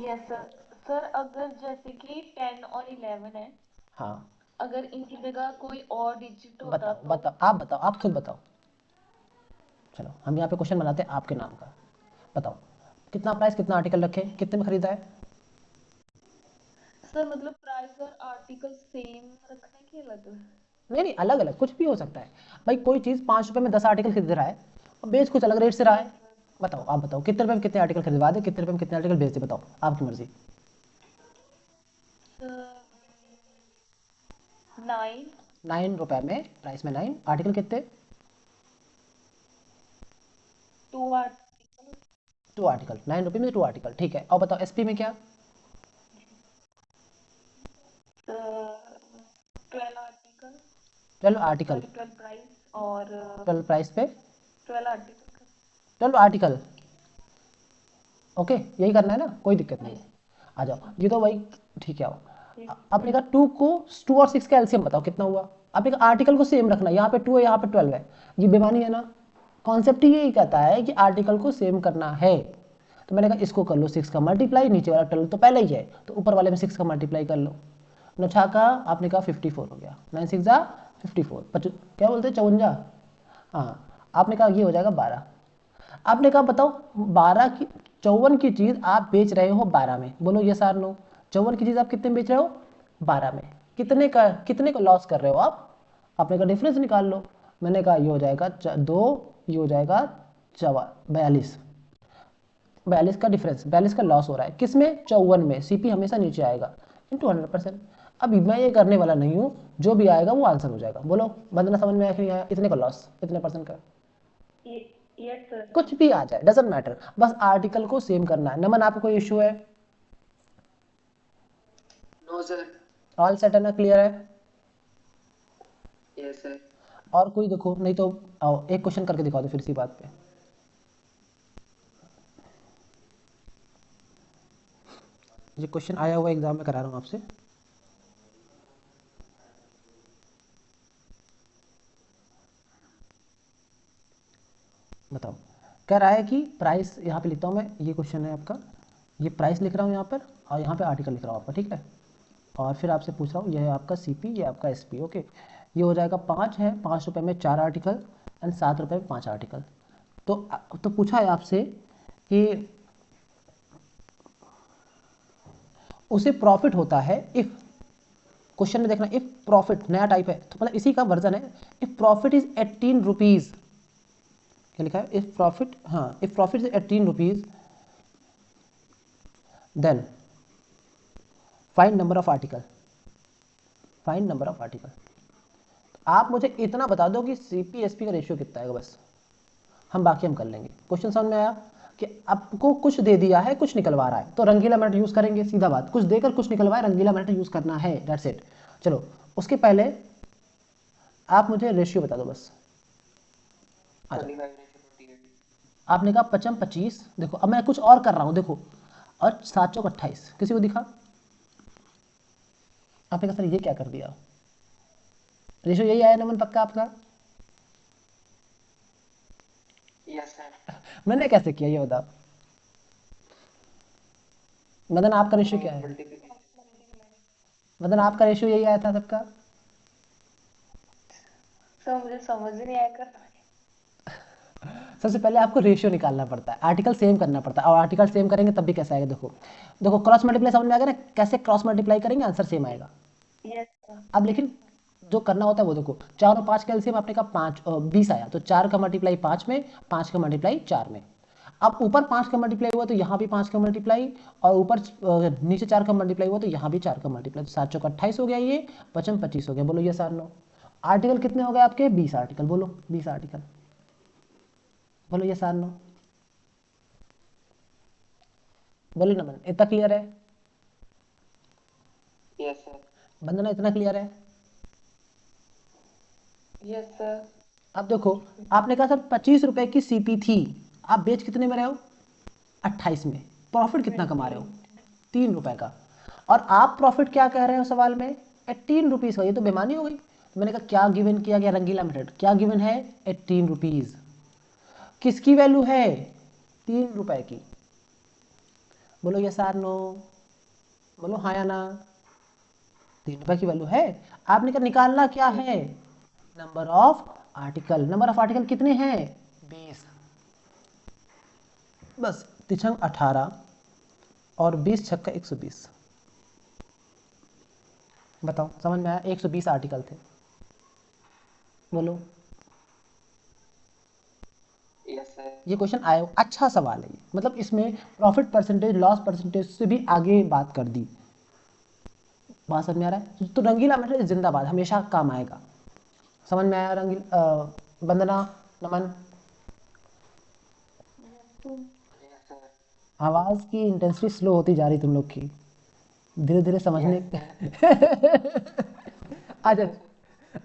Yes sir. सर अगर जैसे कि 10 और 11 है, हाँ, अगर इनकी जगह कोई और डिजिट होता बताओ तो? बताओ, आप बताओ, आप खुद बताओ, चलो हम यहाँ पे क्वेश्चन बनाते हैं आपके नाम का, बताओ कितना प्राइस, कितना आर्टिकल रखे, कितने में खरीदा है? सर मतलब प्राइस और आर्टिकल सेम रखना है कि अलग? नहीं नहीं, अलग अलग कुछ भी हो सकता है, भाई कोई चीज़ 5 रुपये में 10 आर्टिकल खरीद रहा है और बेच कुछ अलग रेट से रहा है, बताओ, आप बताओ कितने रुपये में कितने आर्टिकल खरीदवा दे, कितने रुपये में कितने आर्टिकल बेच दे, बताओ आपकी मर्जी। सर 9। 9 रुपये में, प्राइस में 9, आर्टिकल कितने? 2 आर्टिकल। 2 आर्टिकल, 9 रुपये में 2 आर्टिकल, ठीक है, और बताओ एसपी में क्या? 12 आर्टिकल। 12 आर्टिकल, 12 प्राइस और 12 प्राइस पे 12 आर्टिकल। 12 आर्टिकल, ओके, यही करना है ना, कोई दिक्कत नहीं है। आ जाओ, ये तो भाई ठीक है। आपने कहा 2 को 2 और 6 का एलसीएम बताओ कितना हुआ। आपने कहा आर्टिकल को सेम रखना, यहाँ पे 2 है यहाँ पे 12 है, ये बेमानी है ना। कॉन्सेप्ट ही यही कहता है कि आर्टिकल को सेम करना है। तो मैंने कहा इसको कर लो 6 का मल्टीप्लाई, नीचे वाला 12 तो पहले ही है तो ऊपर वाले में 6 का मल्टीप्लाई कर लो। नछा का आपने कहा 54 हो गया, 9 6 जा 54, क्या बोलते हैं 54। हाँ, आपने कहा ये हो जाएगा 12। आपने कहा बताओ 12 की 54 की चीज़ आप बेच रहे हो 12 में, बोलो ये सार नो। 54 की चीज़ आप कितने में बेच रहे हो 12 में, कितने का लॉस कर रहे हो आप। आपने कहा डिफरेंस निकाल लो। मैंने कहा ये हो जाएगा 2, ये हो जाएगा 42, 42 का डिफरेंस, 42 का लॉस हो रहा है किस में 54 में। सीपी हमेशा नीचे आएगा इंटू 100%। अभी मैं ये करने वाला नहीं हूँ, जो भी आएगा वो आंसर हो जाएगा। बोलो बंदना समझ में आया कि नहीं आया, इतने का लॉस इतने परसेंट का, यस सर। कुछ भी आ जाए डजेंट मैटर, बस आर्टिकल को सेम करना है। नमन आपको कोई इश्यू है? No sir. ऑल सेट है ना, क्लियर है? Yes sir. और कोई देखो, नहीं तो आओ एक क्वेश्चन करके दिखा दो फिर इसी बात पे। ये क्वेश्चन आया हुआ एग्जाम में करा रहा हूँ आपसे। बताओ, कह रहा है कि प्राइस, यहाँ पे लिखता हूँ मैं, ये क्वेश्चन है आपका, ये प्राइस लिख रहा हूँ यहाँ पर और यहाँ पे आर्टिकल लिख रहा हूँ आपका, ठीक है। और फिर आपसे पूछ रहा हूँ, ये है आपका सीपी, ये आपका एसपी, ओके। ये हो जाएगा 5 है, 5 रुपये में 4 आर्टिकल एंड 7 रुपये में 5 आर्टिकल। तो पूछा है आपसे कि उसे प्रॉफिट होता है इफ, क्वेश्चन में देखना, इफ प्रॉफिट नया टाइप है तो मतलब इसी का वर्जन है। इफ प्रॉफिट इज 18 रुपीज, क्या लिखा है, इफ प्रॉफिट, हाँ if profit is 18 rupees then find number of article, find number of article. आप मुझे इतना बता दो कि सीपी एसपी का रेशियो कितना है, बस हम बाकी हम कर लेंगे। क्वेश्चन समझ में आया कि आपको कुछ दे दिया है, कुछ निकलवा रहा है, तो रंगीला मेथड यूज करेंगे, सीधा बात, कुछ देकर कुछ निकलवाए, रंगीला मेथड यूज करना है, दैट्स इट। चलो उसके पहले आप मुझे रेशियो बता दो बस। आ जाओ। 25/28। आपने कहा 55 25, देखो अब मैं कुछ और कर रहा हूँ, देखो, और 7 चौक 28, किसी को दिखा? आपने कहा सर ये क्या कर दिया, रेशियो यही आया नमन पक्का आपका? Yes sir. मैंने कैसे किया ये बताओ, मदन आपका रेशियो क्या है? मल्टीप्लिकेशन। मदन आपका रेशियो यही आया था सबका? सर मुझे समझ ही नहीं आएगा। सबसे पहले आपको रेशियो निकालना पड़ता है, आर्टिकल सेम करना पड़ता है, और आर्टिकल सेम करेंगे तब भी कैसे आएगा, देखो देखो क्रॉस मल्टीप्लाई समझ में आ गया ना, कैसे क्रॉस मल्टीप्लाई करेंगे आंसर सेम आएगा। Yes sir. अब लेकिन जो करना होता है वो देखो, 4 और 5 का एलसीएम आपने कहा 5 20 आया, तो 4 का मल्टीप्लाई 5 में, 5 का मल्टीप्लाई 4 में। अब ऊपर 5 का मल्टीप्लाई हुआ तो यहाँ भी 5 का मल्टीप्लाई, और ऊपर नीचे 4 का मल्टीप्लाई हुआ तो यहाँ भी 4 का मल्टीप्लाई, तो 7 चौक 28 हो गया, ये 55 25 हो गया। बोलो ये सार नो। आर्टिकल कितने हो गए आपके? 20 आर्टिकल, बोलो 20 आर्टिकल, बोलो ये सार नो, बोलो नमन, इतना क्लियर है? Yes sir. बंदना इतना क्लियर है? Yes sir. अब देखो, आपने कहा सर 25 रुपए की सीपी थी, आप बेच कितने में रहे हो? 28 में। प्रॉफिट कितना कमा रहे हो? 3 रुपए का। और आप प्रॉफिट क्या कह रहे हो सवाल में? 18 रुपीज़ का। ये तो बेमानी हो गई। तो मैंने कहा क्या गिवन किया गया, रंगीला मेथड, क्या गिवन है? 18 रुपीज़। किसकी वैल्यू है? 3 रुपए की। बोलो यस आर नो, बोलो हाँ या ना। 3 रुपए की वैल्यू है। आपने कहा निकालना क्या है? Number of article. Number of article कितने हैं? 20। बस तिछंग 18 और 20 छक्का 120। बताओ समझ में आया? 120 आर्टिकल थे, बोलो। Yes sir. ये क्वेश्चन आया, अच्छा सवाल है ये, मतलब इसमें प्रॉफिट परसेंटेज लॉस परसेंटेज से भी आगे बात कर दी। बात समझ में आ रहा है? तो रंगीला मेथड जिंदाबाद, हमेशा काम आएगा। समझ में आया वंदना, नमन? Yes sir. आवाज़ की इंटेंसिटी स्लो होती जा रही तुम लोग की, धीरे धीरे समझने। आज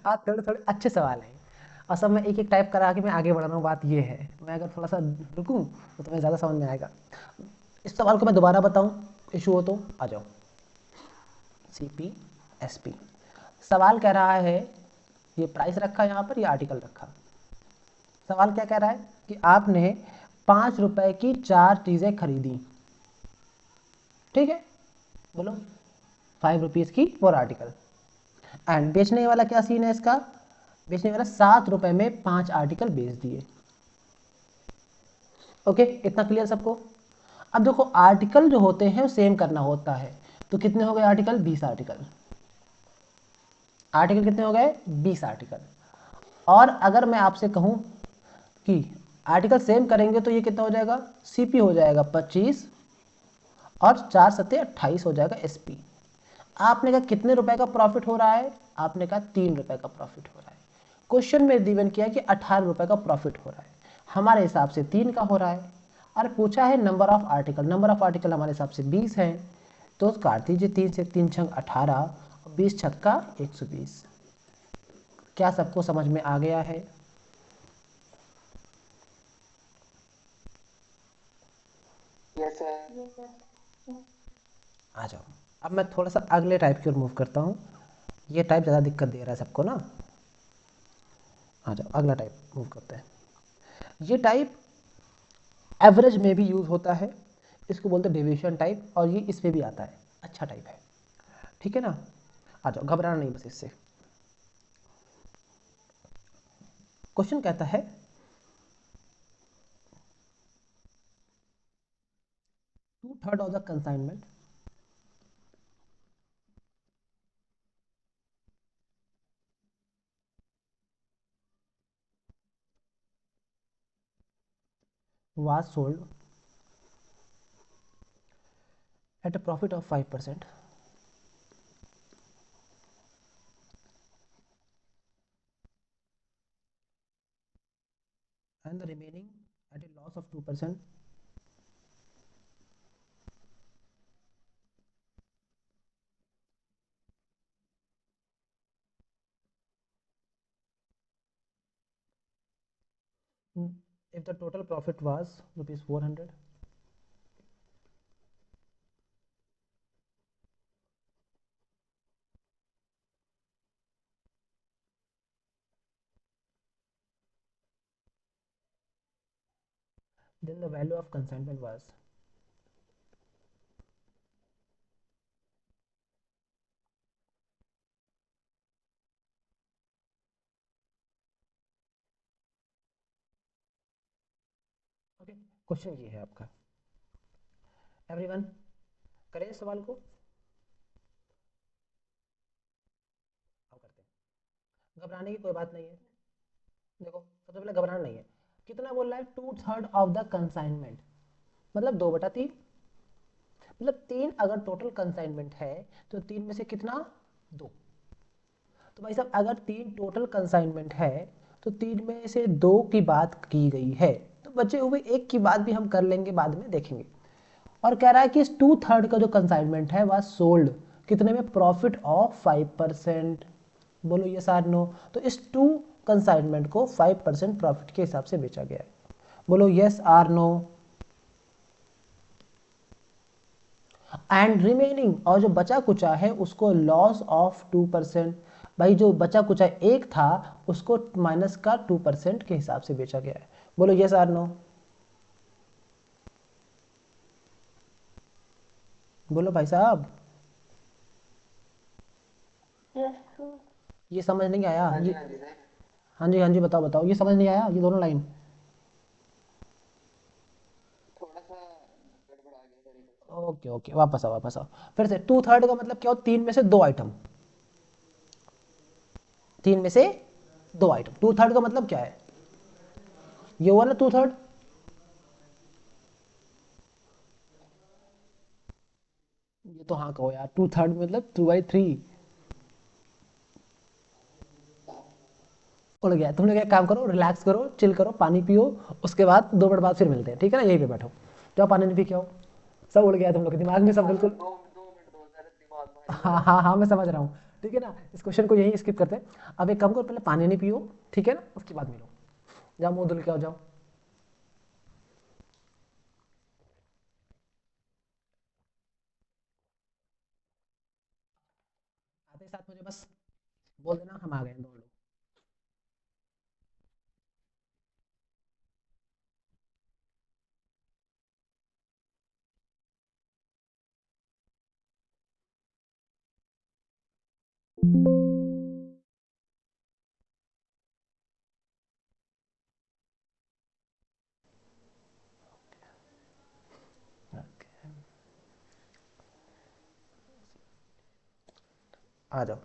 आज थोड़े थोड़े अच्छे सवाल हैं, और सब मैं एक एक टाइप करा के मैं आगे बढ़ रहा हूँ। बात ये है, मैं अगर थोड़ा सा रुकूं तो तुम्हें ज़्यादा समझ में आएगा। इस सवाल को मैं दोबारा बताऊं, इशू हो तो आ जाओ। CPSP सवाल कह रहा है, ये प्राइस रखा यहाँ पर, ये आर्टिकल रखा। सवाल क्या कह रहा है कि आपने 5 रुपए की 4 चीजें खरीदी, ठीक है, बोलो 5 रुपीज की फॉर आर्टिकल। एंड बेचने वाला क्या सीन है इसका, बेचने वाला 7 रुपए में 5 आर्टिकल बेच दिए। ओके, इतना क्लियर सबको। अब देखो आर्टिकल जो होते हैं वो सेम करना होता है, तो कितने हो गए आर्टिकल, 20 आर्टिकल। आर्टिकल कितने हो गए, 20 आर्टिकल। और अगर मैं आपसे कहूं कि आर्टिकल सेम करेंगे तो ये कितना हो जाएगा, सीपी हो जाएगा 25 और 4 सत्ते 28 हो जाएगा एसपी। आपने कहा कितने रुपए का प्रॉफिट हो रहा है, आपने कहा 3 रुपए का प्रॉफिट हो रहा है। क्वेश्चन में गिवन किया कि 18 रुपए का प्रॉफिट हो रहा है, हमारे हिसाब से 3 का हो रहा है। और पूछा है number of article, number of article हमारे हिसाब से 20 है, तो काट दीजिए 3 से, 3 छंग 18, 20 छक्का 120। क्या सबको समझ में आ गया है? Yes sir. आ जाओ, अब मैं थोड़ा सा अगले टाइप की ओर मूव करता हूँ, ये टाइप ज़्यादा दिक्कत दे रहा है सबको ना। आ जाओ अगला टाइप मूव करते हैं। ये टाइप एवरेज में भी यूज़ होता है, इसको बोलते हैं डेविएशन टाइप, और ये इस पे भी आता है, अच्छा टाइप है, ठीक है ना। आ जाओ, घबराना नहीं बस इससे। क्वेश्चन कहता है 2/3 of the consignment was sold at a profit of 5% and the remaining at a loss of 2%, if the total profit was rupees 400, then the value of consignment was, okay. Question ये है आपका, everyone करें इस सवाल को, अब करते हैं। घबराने की कोई बात नहीं है, देखो सबसे पहले घबराना नहीं है। कितना बोल रहा है, 2/3 ऑफ द कंसाइनमेंट, मतलब 2/3, मतलब 3 अगर टोटल कंसाइनमेंट है तो 3 में से कितना, 2। तो भाई साहब अगर 3 टोटल कंसाइनमेंट है तो 3 में से 2 की बात की गई है, तो बचे हुए 1 की बात भी हम कर लेंगे, बाद में देखेंगे। और कह रहा है कि इस 2/3 का जो कंसाइनमेंट है वह सोल्ड कितने में, प्रॉफिट ऑफ 5%। बोलो ये आर नो, तो इस 2 कंसाइनमेंट को 5% प्रॉफिट के हिसाब से बेचा गया है, बोलो yes or no. And remaining, और जो बचा कुचा है उसको लॉस ऑफ 2%, भाई जो बचा कुचा 1 था उसको माइनस का 2% के हिसाब से बेचा गया है, बोलो यस आर नो। बोलो भाई साहब, यस सर। ये समझ नहीं आया हाँ जी ये, हाँ जी सर। हाँ जी हाँ जी, बताओ बताओ, ये समझ नहीं आया ये दोनों लाइन। थोड़ा सा गड़बड़ आ गया सर इधर से। ओके ओके, वापस आओ वापस आओ, फिर से। 2/3 का मतलब क्या हो, 3 में से 2 आइटम, 3 में से 2 आइटम। 2/3 का मतलब क्या है, ये हुआ ना 2/3। ये तो हाँ कहो यार, 2/3 मतलब 2/3। उड़ गया, तुम लोग एक काम करो, रिलैक्स करो, चिल करो, पानी पियो, उसके बाद 2 मिनट बाद फिर मिलते हैं, ठीक है ना, यहीं पे बैठो, जाओ पानी नहीं पी के आओ। सब उड़ गया तुम लोग के दिमाग में, सब हाँ बिल्कुल। 2 मिनट दो सर, दिमाग भारी हो हाँ रहा है। हाँ हाँ, मैं समझ रहा हूँ, ठीक है ना, इस क्वेश्चन को यहीं स्किप करते हैं। अब एक काम करो, पहले पानी नहीं पियो, ठीक है ना, उसके बाद मिलो, जाओ मुंह धुल के आओ, जाओ। साथ ही साथ मुझे बस बोल देना हम आ गए हैं 2 लोग। आ जाओ।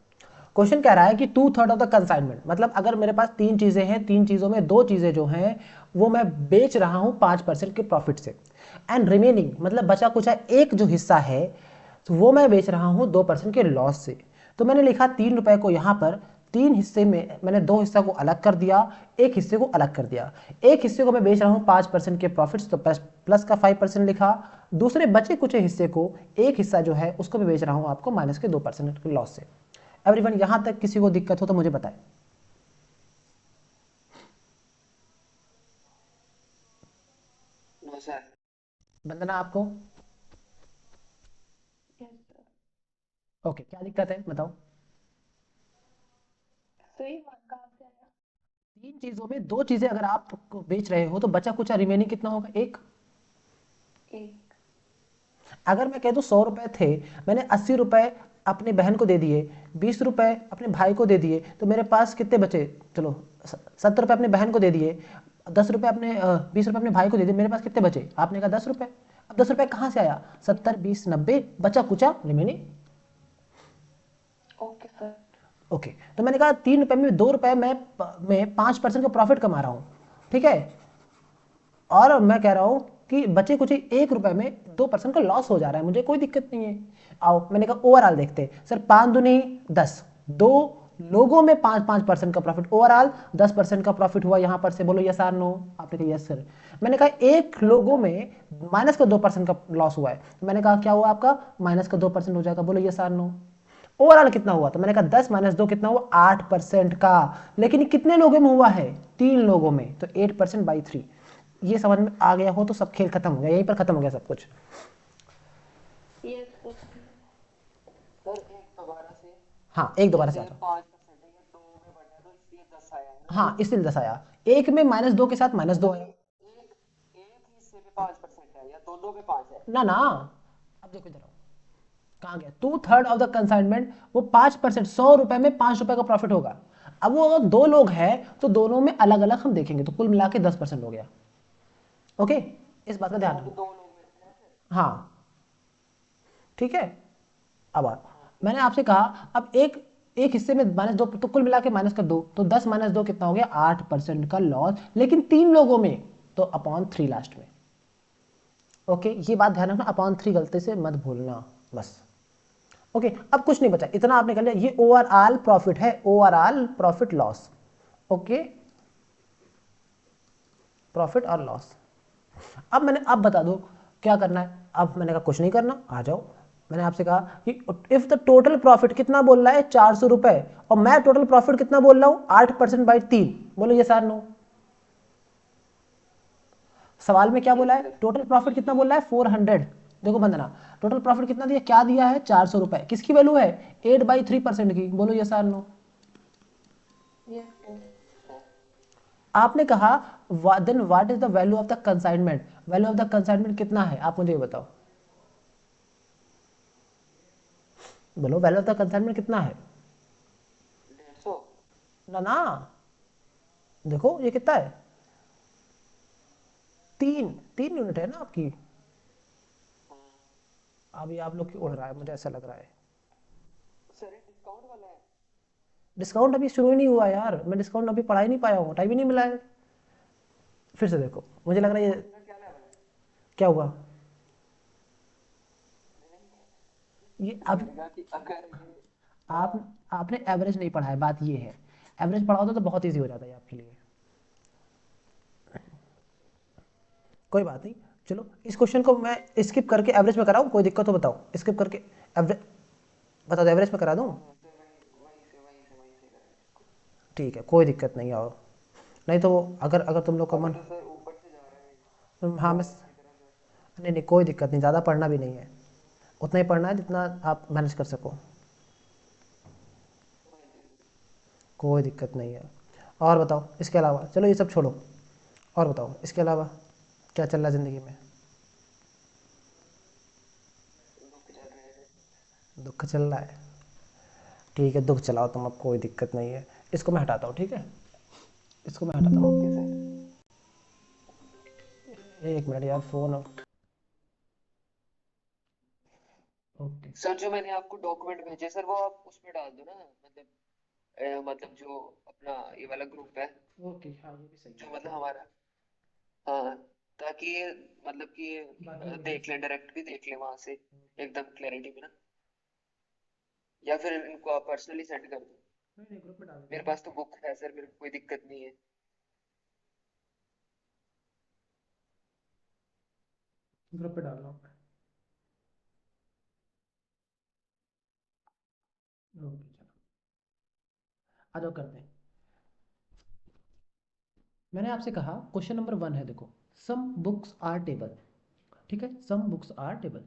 क्वेश्चन कह रहा है कि 2/3 ऑफ द कंसाइनमेंट, मतलब अगर मेरे पास 3 चीजें हैं, 3 चीजों में 2 चीजें जो हैं वो मैं बेच रहा हूं 5% के प्रॉफिट से, एंड रिमेनिंग मतलब बचा कुचा एक जो हिस्सा है तो वो मैं बेच रहा हूं 2% के लॉस से। तो मैंने लिखा 3 रुपए को यहां पर 3 हिस्से में मैंने 2 हिस्सा को अलग कर दिया, एक हिस्से को अलग कर दिया। एक हिस्से को मैं बेच रहा हूं 5% के प्रॉफिट्स, तो प्लस का 5% लिखा। दूसरे बचे कुछ हिस्से को, एक हिस्सा जो है उसको मैं बेच रहा हूं आपको माइनस के 2% के लॉस से। एवरीवन, यहां तक किसी को दिक्कत हो तो मुझे बताएं। No sir. वंदना आपको? Yes sir. ओके, क्या दिक्कत है बताओ। सही कहाँ से आया? 3 चीजों में 2 चीजें अगर आप बेच रहे हो तो बचा कुचा रिमेनिंग कितना होगा? एक। एक। अगर मैं कह दूं 100 रुपए थे, मैंने 80 रुपए अपनी बहन को दे दिए, 20 रुपए अपने भाई को दे दिए, तो मेरे पास कितने बचे? चलो 70 रुपए अपनी बहन को दे दिए, 10 रुपए अपने 20 रुपए अपने भाई को दे दिए, मेरे पास कितने बचे? आपने कहा 10 रुपए। अब 10 रुपए कहाँ से आया? 70, 20, 90, बचा कुचा रिमेनिंग। Okay sir. ओके, तो मैंने कहा 3 रुपए में 2 रुपए मैं 5% का प्रॉफिट कमा रहा हूं, ठीक है, और मैं कह रहा हूं कि बचे कुछ 1 रुपए में 2% का लॉस हो जा रहा है, मुझे कोई दिक्कत नहीं है। आओ मैंने कहा ओवरऑल देखते हैं। सर 5 दूनी 10, 2 लोगों में 5-5% का प्रॉफिट, ओवरऑल 10% का प्रॉफिट हुआ। यहां पर से बोलो यस आर नो। आपने कहा यस सर। मैंने कहा एक लोगों में माइनस का 2% का लॉस हुआ है, मैंने कहा क्या हुआ आपका? माइनस का 2% हो जाएगा, बोलो यस आर नो। ओवरऑल कितना हुआ? तो मैंने कहा 10 माइनस 2 कितना हुआ? 8% का। लेकिन ये कितने लोगों में हुआ है? 3 लोगों में, तो 8% बाई 3। ये समझ में आ गया हो तो सब खेल खत्म हो गया, यहीं पर खत्म हो गया सब कुछ। Yes sir. सर एक दोबारा से। हाँ, एक दोबारा से आ जैसे जाओ। 5% है, ये 2 में बटा तो इसलिए 10 आया है ना। हाँ, इसलिए 10 आया। एक में माइनस 2 के साथ माइनस 2 मतलब आया। एक एक हिस्से पे 5% है या दोनों पे 5 है? ना ना, अब देखो इधर आओ, कहाँ गया? 2/3 ऑफ द कंसाइनमेंट, वो 5%, 100 रुपए में 5 रुपए का प्रॉफिट होगा। अब वो अगर 2 लोग हैं तो दोनों में अलग अलग हम देखेंगे, तो कुल मिला के 10% हो गया। ओके, इस बात का ध्यान वो भी रखना। 2 लोग में थे ना फिर। हाँ, ठीक है। अब हाँ ठीक मैंने है। आपसे कहा अब एक एक हिस्से में माइनस 2, तो कुल मिला के माइनस कर दो, तो 10 माइनस 2 कितना हो गया? 8% का लॉस, लेकिन 3 लोगों में, तो अपॉन 3 लास्ट में। ओके, ये बात ध्यान रखना, अपॉन 3 गलती से मत भूलना बस। ओके, अब कुछ नहीं बचा, इतना आपने कर लिया। ये ओवरऑल प्रॉफिट है, overall profit loss. Okay, profit और लॉस। अब बता दो क्या करना है। अब मैंने कहा कुछ नहीं करना, आ जाओ। मैंने आपसे कहा कि इफ द टोटल प्रॉफिट कितना बोल रहा है? 400 रुपए, और मैं टोटल प्रॉफिट कितना बोल रहा हूं? 8% बाई 3। बोलो ये सार नो। सवाल में क्या बोला यस है? सर। टोटल प्रॉफिट कितना बोल रहा है? 400। देखो बंदना, टोटल प्रॉफिट कितना दिया? क्या दिया है? 400 रुपए। किसकी वैल्यू है? 8/3% की। बोलो yes or no. Yes sir. आपने कहा then what is the value of the consignment? Value of the consignment कितना है? आप मुझे ये बताओ। बोलो वैल्यू ऑफ द कंसाइनमेंट कितना है? 150। ना ना, देखो ये कितना है? 3 यूनिट है ना आपकी। अभी आप लोग की उड़ रहा है, मुझे ऐसा लग रहा है। सर ये डिस्काउंट वाला है? डिस्काउंट अभी शुरू ही नहीं हुआ यार, मैं डिस्काउंट अभी पढ़ा ही नहीं पाया हूँ, टाइम ही नहीं मिला है। फिर से देखो, मुझे लग सर रहा है ये डिस्काउंट का क्या लेवल है? क्या हुआ। ये अब मैंने कहा कि अगर ये आप हाँ। आपने एवरेज नहीं पढ़ा है, बात ये है। एवरेज पढ़ा होता तो बहुत ईजी हो जाता है आपके लिए। कोई बात नहीं, चलो इस क्वेश्चन को मैं स्किप करके एवरेज में कराऊं, कोई दिक्कत हो बताओ? स्किप करके एवरेज बता दो, एवरेज में करा दूं? हाँ हाँ सर, वहीं से करेंगे इसको। ठीक है, कोई दिक्कत नहीं आओ। नहीं तो अगर अगर तुम लोग का अभी मन, तो सर ऊपर से जा रहा है हाँ मैं, बारिश की तरह सर। नहीं नहीं कोई दिक्कत नहीं, ज़्यादा पढ़ना भी नहीं है, उतना ही पढ़ना है जितना आप मैनेज कर सको। कोई दिक्कत नहीं है। और बताओ इसके अलावा, चलो ये सब छोड़ो, और बताओ इसके अलावा क्या चल रहा है ज़िंदगी में? दुख चल रहे हैं। दुख चल रहा है, ठीक है दुख चलाओ तुम, अब कोई दिक्कत नहीं है। इसको मैं हटाता हूँ, ठीक है, इसको मैं हटाता ओके हूँ। सर। एक मिनट यार, फ़ोन। ओके। सर जो मैंने आपको डॉक्यूमेंट भेजे सर वो आप उसमें डाल दो ना, मतलब मतलब जो अपना ये वाला ग्रुप है, ओके, हाँ ये भी सही जो है। मतलब हमारा, हाँ, ताकि ये मतलब कि ये बाकी लोग भी देख देख ले, सकें। डायरेक्ट भी देख ले वहां से एकदम क्लैरिटी में ना, या फिर इनको आप पर्सनली सेंड कर दो। नहीं नहीं, ग्रुप में डाल देता मेरे हूँ मैं। पास तो बुक है सर, मेरे को कोई दिक्कत नहीं है। ग्रुप पे डाल रहा हूँ मैं। ओके चलो, आ जाओ करते हैं। मैंने आपसे कहा क्वेश्चन नंबर 1 है, देखो, सम बुक्स आर टेबल, ठीक है, सम बुक्स आर टेबल,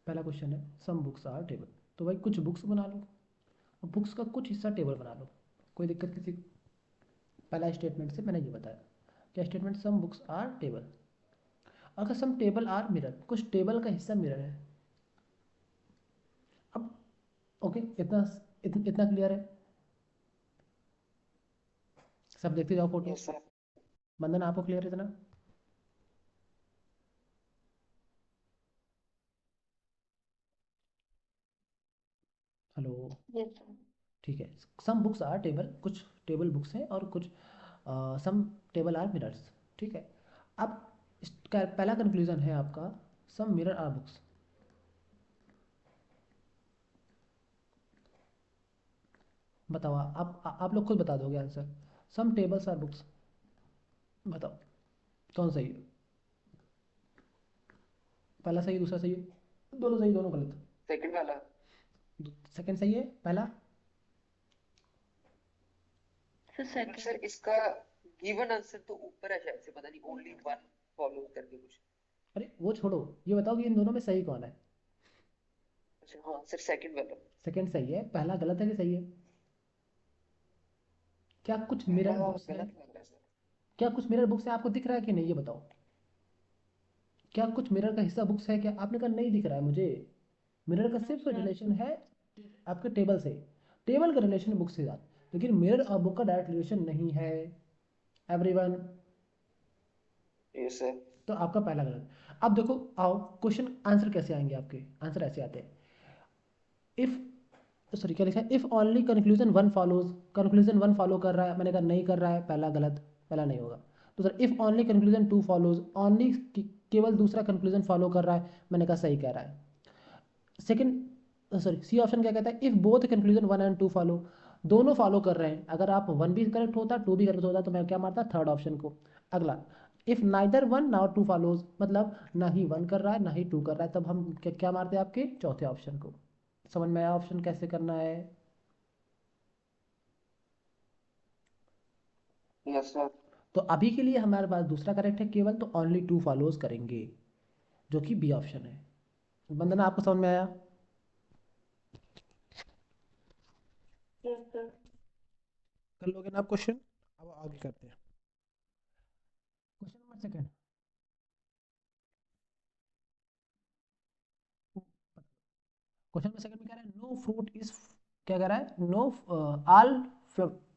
पहला क्वेश्चन है सम बुक्स आर टेबल। तो भाई कुछ बुक्स बना लो, और बुक्स का कुछ हिस्सा टेबल बना लो, कोई दिक्कत किसी को? पहला स्टेटमेंट से मैंने ये बताया, क्या statement, some books are table. अगर सम टेबल आर मिरर, कुछ टेबल का हिस्सा मिरर है। अब ओके, इतना क्लियर है? सब देखते जाओ फोटो। Yes sir. बंधन आपको क्लियर है इतना? हेलो? Yes sir. ठीक है, सम बुक्स आर टेबल, कुछ टेबल बुक्स हैं और कुछ सम टेबल आर मिरर्स, ठीक है। अब इसका पहला कंक्लूजन है आपका, सम मिरर आर बुक्स। बताओ आप लोग खुद बता दोगे answer. Some tables are books, बताओ कौन सही है? पहला सही, दूसरा सही है, दोनों सही, दोनों गलत? सेकंड वाला। सेकंड सही है, पहला? सर मतलब सर सेकंड। इसका गिवन आंसर तो ऊपर है शायद से, पता नहीं, ओनली वन फॉलो करके कुछ। अरे वो छोड़ो, ये बताओ कि इन दोनों में सही कौन है? अच्छा हाँ सर, सेकंड वाला। सेकंड सही है, पहला गलत है कि सही है? क्या कुछ पहला मिरर बुक्स है? गलत लग रहा है सर। क्या कुछ मिरर बुक्स है, आपको दिख रहा है कि नहीं ये बताओ? क्या कुछ मिरर का हिस्सा बुक्स है क्या? आपने कहा नहीं दिख रहा है मुझे। मिरर का नो सिर्फ सर। रिलेशन है आपके टेबल से, टेबल का रिलेशन है बुक के साथ, लेकिन मिरर और बुक का डायरेक्ट रिलेशन नहीं है। एवरीवन? Yes sir. तो आपका पहला गलत। अब देखो, आओ क्वेश्चन आंसर कैसे आएंगे आपके, आंसर ऐसे आते हैं, इफ, सॉरी क्या लिखा है, if only conclusion one follows, conclusion one follow कर रहा है, मैंने कहा नहीं कर रहा है, पहला गलत, पहला नहीं होगा। तो sir if only conclusion two follows, only केवल दूसरा कंक्लूजन फॉलो कर रहा है, मैंने कहा सही कह रहा है। सेकंड, सॉरी सी ऑप्शन क्या कहता है, if both conclusion 1 and 2 follow, दोनों फॉलो कर रहे हैं, अगर आप 1 भी करेक्ट होता 2 भी करेक्ट होता तो मैं क्या मारता, थर्ड ऑप्शन को। अगला, इफ नाइदर 1 नाउ 2 फॉलोज, मतलब ना ही 1 कर रहा है ना ही 2 कर रहा है, तब हम क्या मारते हैं, आपके चौथे ऑप्शन को। समझ में आया ऑप्शन कैसे करना है? Yes sir. तो अभी के लिए हमारे पास दूसरा करेक्ट है केवल, तो ओनली 2 फॉलोज करेंगे, जो कि बी ऑप्शन है। वंदना आपको समझ में आया? Yes sir. कर लोगे ना आप क्वेश्चन? अब आगे करते हैं, क्वेश्चन नंबर सेकंड। क्वेश्चन में सेकंड में कह रहा है नो फ्रूट इज, क्या कह रहा है, no all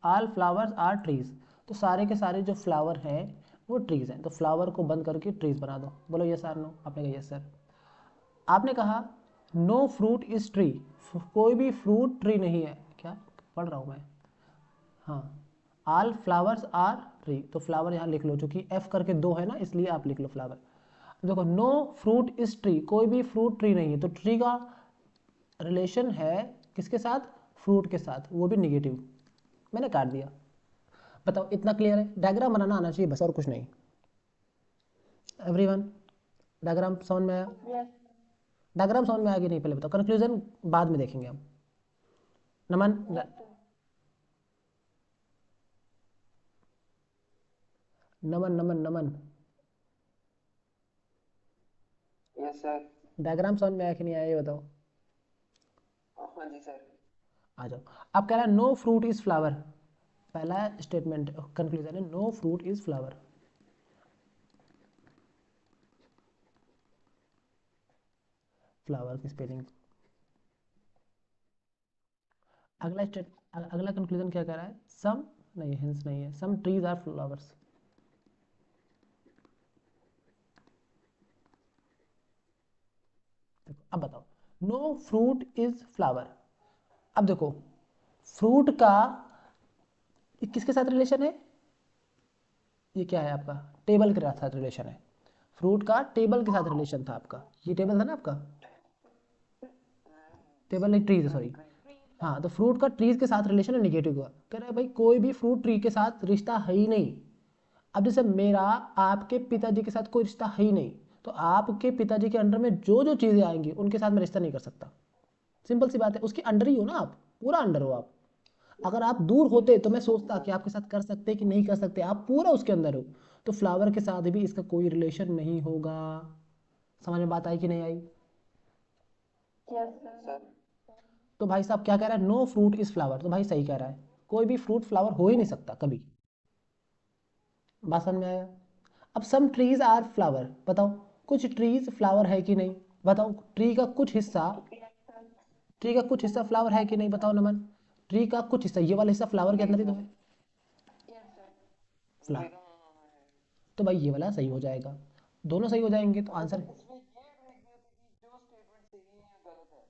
all flowers are trees. तो सारे के सारे जो फ्लावर हैं वो ट्रीज हैं, तो फ्लावर को बंद करके ट्रीज बना दो। बोलो यस आर नो? आपने कहा यस सर। आपने कहा नो फ्रूट इज ट्री, कोई भी फ्रूट ट्री नहीं है, क्या पढ़ रहा हूँ मैं? हाँ, ऑल फ्लावर्स आर ट्री, तो फ्लावर यहाँ लिख लो, चूंकि एफ करके दो है ना इसलिए आप लिख लो फ्लावर। देखो नो फ्रूट इज ट्री, कोई भी फ्रूट ट्री नहीं है, तो ट्री का रिलेशन है किसके साथ, फ्रूट के साथ, वो भी निगेटिव, मैंने काट दिया। बताओ इतना क्लियर है? डायग्राम बनाना आना चाहिए बस, और कुछ नहीं। एवरीवन, डायग्राम समझ में आया? यस। डायग्राम समझ में आया कि नहीं पहले बताओ, कंक्लूजन बाद में देखेंगे हम। नमन, यस सर। नमन नमन नमन, यस सर। डायग्राम समझ में आया कि नहीं आया ये बताओ। हाँ जी सर। आ जाओ। अब कह रहा है नो फ्रूट इज फ्लावर, पहला स्टेटमेंट कंक्लूजन है no fruit is flower. Flower की स्पेलिंग। अगला कंक्लूजन क्या कह रहा है, सम नहीं हिंस नहीं है, सम ट्रीज आर फ्लावर्स। अब बताओ नो फ्रूट इज फ्लावर। अब देखो फ्रूट का किसके साथ रिलेशन है, ये क्या है आपका, टेबल के साथ रिलेशन है। फ्रूट का टेबल के साथ रिलेशन था आपका, ये टेबल था ना आपका, टेबल नहीं ट्रीज सॉरी। ट्रीज हाँ तो फ्रूट का ट्रीज के साथ रिलेशन है निगेटिव का, कह रहा है भाई कोई भी फ्रूट ट्री के साथ रिश्ता है ही नहीं। अब जैसे मेरा आपके पिताजी के साथ कोई रिश्ता है ही नहीं, तो आपके पिताजी के अंडर में जो जो चीज़ें आएंगी उनके साथ मैं रिश्ता नहीं कर सकता। सिंपल सी बात है, उसके अंडर ही हो ना आप, पूरा अंडर हो आप। अगर आप दूर होते तो मैं सोचता कि आपके साथ कर सकते कि नहीं कर सकते, आप पूरा उसके अंदर हो। तो फ्लावर के साथ भी इसका कोई रिलेशन नहीं होगा। समझ में बात आई कि नहीं आई। Yes sir. सर तो भाई साहब क्या कह रहा है, नो फ्रूट इज फ्लावर, तो भाई सही कह रहा है, कोई भी फ्रूट फ्लावर हो ही नहीं सकता कभी। बात समझ में आया। अब सम ट्रीज आर फ्लावर, बताओ कुछ ट्रीज फ्लावर है कि नहीं, बताओ ट्री का कुछ हिस्सा, यस सर। ट्री का कुछ हिस्सा फ्लावर है कि नहीं, बताओ नमन। ट्री का कुछ हिस्सा, ये वाला हिस्सा फ्लावर के जी अंदर ही तो सर। है। Yes sir. फ्लावर, देखा, हाँ हाँ है। तो भाई ये वाला सही हो जाएगा, दोनों सही हो जाएंगे तो अच्छा आंसर। सर, इसमें ये देखना था कि जो स्टेटमेंट सही है या गलत है।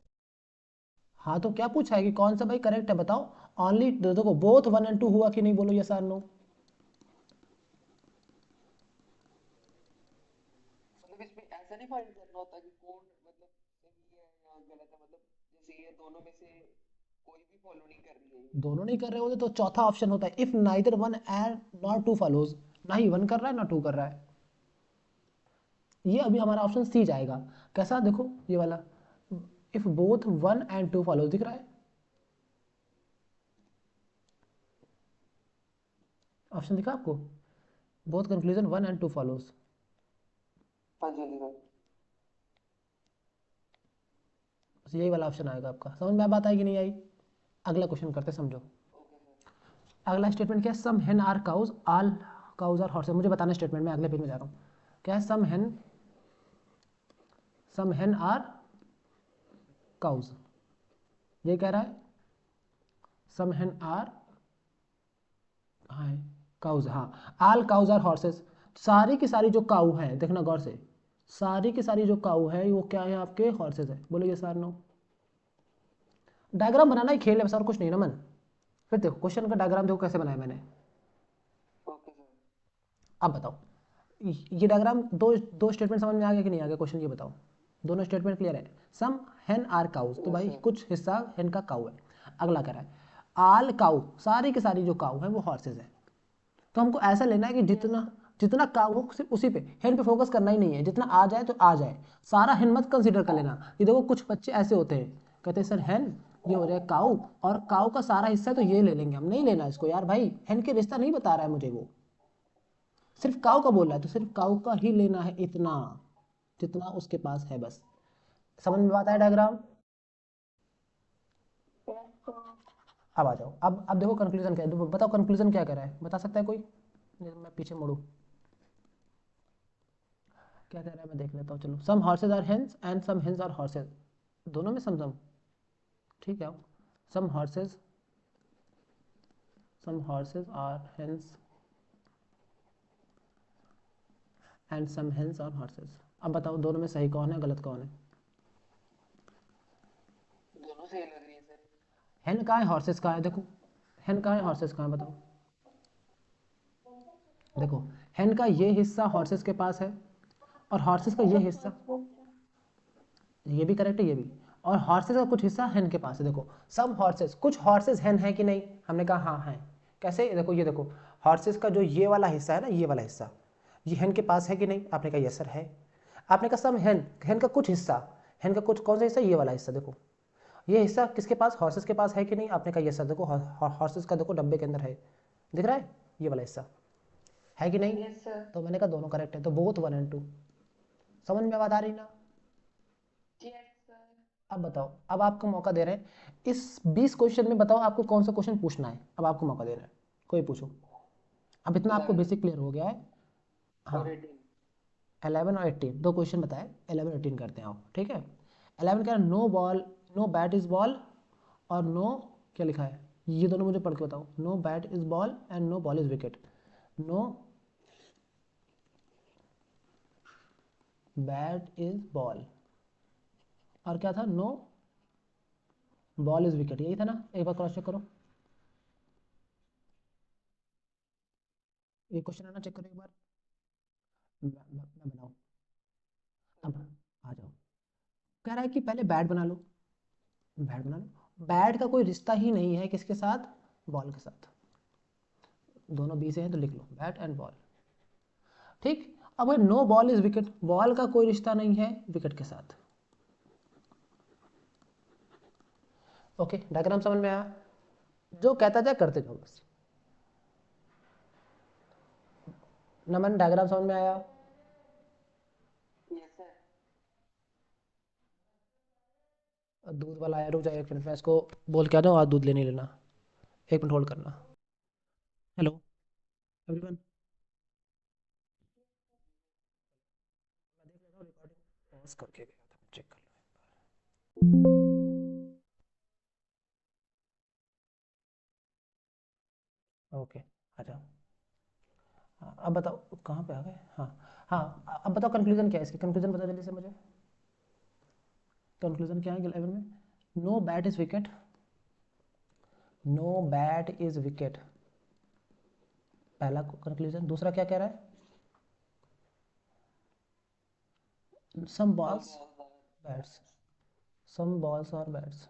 हाँ तो क्या पूछा है कि कौन सा भाई करेक्ट है बताओ। ओनली देखो बोथ 1 और 2 हुआ कि नहीं, बोलो यस और नो। मतलब इसमें ऐसा नहीं फाइंड करना होता कि कौन मतलब सही है या गलत है, मतलब जैसे ये दोनों में से कोई भी फॉलो नहीं कर रही है ये। दोनों नहीं कर रहे होते तो चौथा ऑप्शन होता है if neither one and not two follows, ना ही वन कर रहा है ना टू कर रहा है। ये अभी हमारा ऑप्शन सी जाएगा। कैसा देखो ये वाला, इफ बोथ 1 और 2 फॉलोज दिख रहा है, ऑप्शन दिखा आपको, बोथ कंक्लूजन 1 और 2 फॉलोज। हाँ जी हाँ जी सर। बस यही वाला ऑप्शन आएगा आपका। समझ में बात आई कि नहीं आई। अगला क्वेश्चन करते समझो। Okay sir. अगला स्टेटमेंट क्या है, some hen are cows all cows are horses. मुझे बताना स्टेटमेंट में अगले पेज में जा रहा हूँ। क्या है, सम हेन आर काउज, ये कह रहा है सम हेन आर, हाँ काउज, हाँ ऑल काउज आर हॉर्सेस। सारी की सारी जो काऊ है, देखना गौर से, सारी की सारी जो काऊ है वो क्या है आपके हॉर्सेस है, बोलो ये सार नो। डायग्राम बनाना ही खेल है बस, और कुछ नहीं ना मन। फिर देखो क्वेश्चन का डायग्राम देखो कैसे बनाया मैंने। Okay sir. अब बताओ ये डायग्राम, दो दो स्टेटमेंट समझ में आ गया कि नहीं आ गया, क्वेश्चन ये बताओ। दोनों स्टेटमेंट क्लियर है। सम हेन आर काउज, तो यस भाई सर। कुछ हिस्सा हेन का काऊ है। अगला कह रहा है आल काऊ, सारी की सारी जो काऊ है वो हॉर्सेज है। तो हमको ऐसा लेना है कि यस जितना सर। जितना काऊ हो सिर्फ उसी पे, हेन पे फोकस करना ही नहीं है, जितना आ जाए तो आ जाए, सारा हेन मत कंसीडर कर लेना। ये देखो कुछ बच्चे ऐसे होते हैं, कहते हैं सर हेन ये हो जाए काऊ, और काऊ का सारा हिस्सा तो ये ले लेंगे, हम नहीं लेना इसको यार भाई, हेन के रिश्ता नहीं बता रहा है मुझे वो, सिर्फ काऊ का बोल रहा है, तो सिर्फ काऊ का ही लेना है इतना जितना उसके पास है बस। समझ में आता है डायग्राम। Yes sir. अब आ जाओ, अब देखो कंक्लूजन क्या है, बताओ कंक्लूजन क्या कर रहा है, बता सकता है कोई। मैं पीछे मुड़ू, क्या कह रहा है मैं देख लेता हूँ, चलो some horses are hens and some hens are horses, दोनों में सम ठीक है। Some horses are hens and some hens are horses. अब बताओ दोनों में सही कौन है गलत कौन है। दोनों सही लग रही है सर। हेन कहाँ है हॉर्सेज कहाँ है, देखो हेन कहाँ है हॉर्सेज कहाँ है बताओ। देखो हेन का ये हिस्सा हॉर्सेस के पास है, और हॉर्सेस का ये हिस्सा, ये भी करेक्ट है ये भी, और हॉर्सेस का कुछ हिस्सा हेन के पास है। देखो सब हॉर्सेस, कुछ हॉर्सेस हेन है कि नहीं, हमने कहा हाँ है। कैसे, देखो ये देखो हॉर्सेस का जो ये वाला हिस्सा है ना, ये वाला हिस्सा ये हेन के पास है कि नहीं, आपने कहा यस सर है। आपने कहा सम हेन, हेन का कुछ हिस्सा, हेन का कुछ कौन सा हिस्सा, ये वाला हिस्सा देखो, ये हिस्सा किसके पास, हॉर्सेस के पास है कि नहीं, आपने कहा यस सर। देखो हॉर्सेस का देखो डब्बे के अंदर है, दिख रहा है ये वाला हिस्सा है कि नहीं। Yes sir. तो मैंने कहा दोनों करेक्ट है, तो बोथ 1 और 2। समझ में बात आ रही ना। Yes sir. अब बताओ, अब आपको मौका दे रहे हैं इस 20 क्वेश्चन में, बताओ आपको कौन सा क्वेश्चन पूछना है। अब आपको मौका दे रहे हैं, कोई पूछो। अब इतना आपको 11 बेसिक क्लियर हो गया है। हाँ, और 18। 11 और 18 दो क्वेश्चन बताए, 11 और 18 करते हैं आप, ठीक है। 11 कह रहा है no ball, no bat is ball, और नो, क्या लिखा है ये दोनों मुझे पढ़ के बताओ। No bat is ball and no ball is wicket. No bat is ball, और क्या था, नो बॉल इज विकेट, यही था ना। एक बार क्रॉस चेक करो, ये क्वेश्चन है ना, चेक करो एक बार। मैं बनाऊँ, अब आ जाओ। कह रहा है कि पहले बैट बना लो, बैट बना लो। बैट का कोई रिश्ता ही नहीं है किसके साथ, बॉल के साथ। दोनों बी से हैं तो लिख लो बैट एंड बॉल, ठीक। अब no ball is wicket, ball का कोई रिश्ता नहीं है विकेट के साथ। ओके, डायग्राम समझ में आया। जो कहता जाए करते जाओ बस। नमन, डायग्राम समझ में आया। Yes sir. दूध वाला आया, रुक जाए 1 मिनट, मैं इसको बोल के आ जाऊँ, आज दूध लेने लेना। 1 मिनट होल्ड करना। हेलो एवरीवन, मैं देख लेता हूँ रिकॉर्डिंग पॉज करके गया था, चेक कर लो। ओके, आ जाओ। हाँ, अब बताओ कहाँ पे आ गए। हाँ हाँ, अब बताओ कंक्लूजन क्या है इसकी, कंक्लूजन बताओ जल्दी से मुझे। कंक्लूजन क्या है 11 में, no bat is wicket, no bat is wicket, पहला कंक्लूजन। दूसरा क्या कह रहा है, some balls bats, some balls और बैट्स,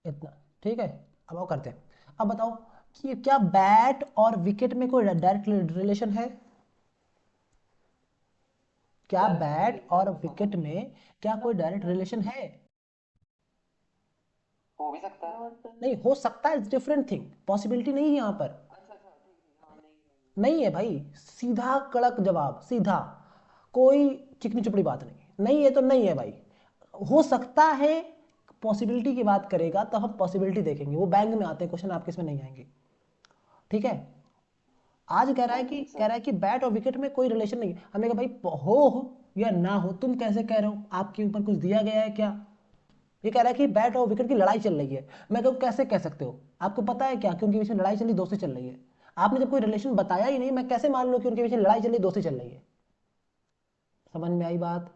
इतना, ठीक है। अब आओ करते हैं। अब बताओ कि क्या बैट और विकेट में कोई डायरेक्ट रिलेशन है। क्या बैट और विकेट में क्या कोई डायरेक्ट रिलेशन है। हो भी सकता है। No sir. नहीं हो सकता है, डिफरेंट थिंग, पॉसिबिलिटी नहीं है यहाँ पर। अच्छा अच्छा, ठीक ठीक, हाँ, नहीं नहीं। नहीं है भाई, सीधा कड़क जवाब, सीधा, कोई चिकनी चुपड़ी बात नहीं, नहीं है तो नहीं है भाई। हो सकता है, पॉसिबिलिटी की बात करेगा तो हम पॉसिबिलिटी देखेंगे, वो बैंक में आते हैं क्वेश्चन, आपके इसमें नहीं आएंगे, ठीक है। आज ठीक कह सर। रहा है कि बैट और विकेट में कोई रिलेशन नहीं है। हमने कहा भाई हो या ना हो, तुम कैसे कह रहे हो, आपके ऊपर कुछ दिया गया है क्या। ये कह रहा है कि बैट और विकेट की लड़ाई चल रही है। मैं कहूँ कैसे कह सकते हो, आपको पता है क्या कि उनके बीच में लड़ाई चल रही, दोस्ती चल रही है। आपने जब कोई रिलेशन बताया ही नहीं, मैं कैसे मान लूँ कि उनके बीच में लड़ाई चल रही, दोस्ती चल रही है। समझ में आई बात।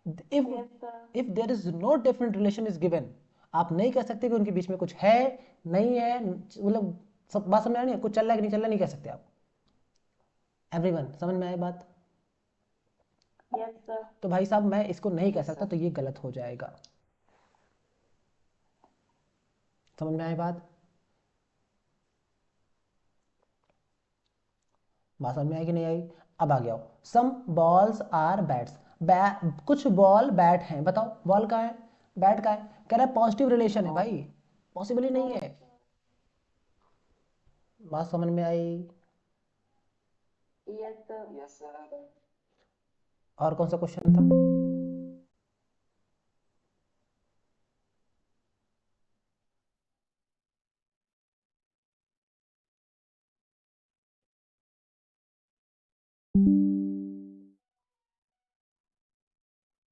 If yes sir. If there is no different relation is given, आप नहीं कह सकते कि उनके बीच में कुछ है, नहीं है, मतलब सब बात समझ में आ रही है, कुछ चल रहा है कि नहीं चल रहा, नहीं कह सकते आप। एवरीवन समझ में आई बात। Yes sir. तो भाई साहब मैं इसको नहीं कह यस सकता, सर। तो ये गलत हो जाएगा। समझ में आई बात, बात समझ में आई कि नहीं आई। अब आ गया, सम बॉल्स आर बैट्स, कुछ बॉल बैट हैं, बताओ बॉल का है, बैट का है। कह रहा है पॉजिटिव रिलेशन है नो भाई, पॉसिबल ही नहीं है। बात समझ में आई। Yes sir. Yes sir. और कौन सा क्वेश्चन था।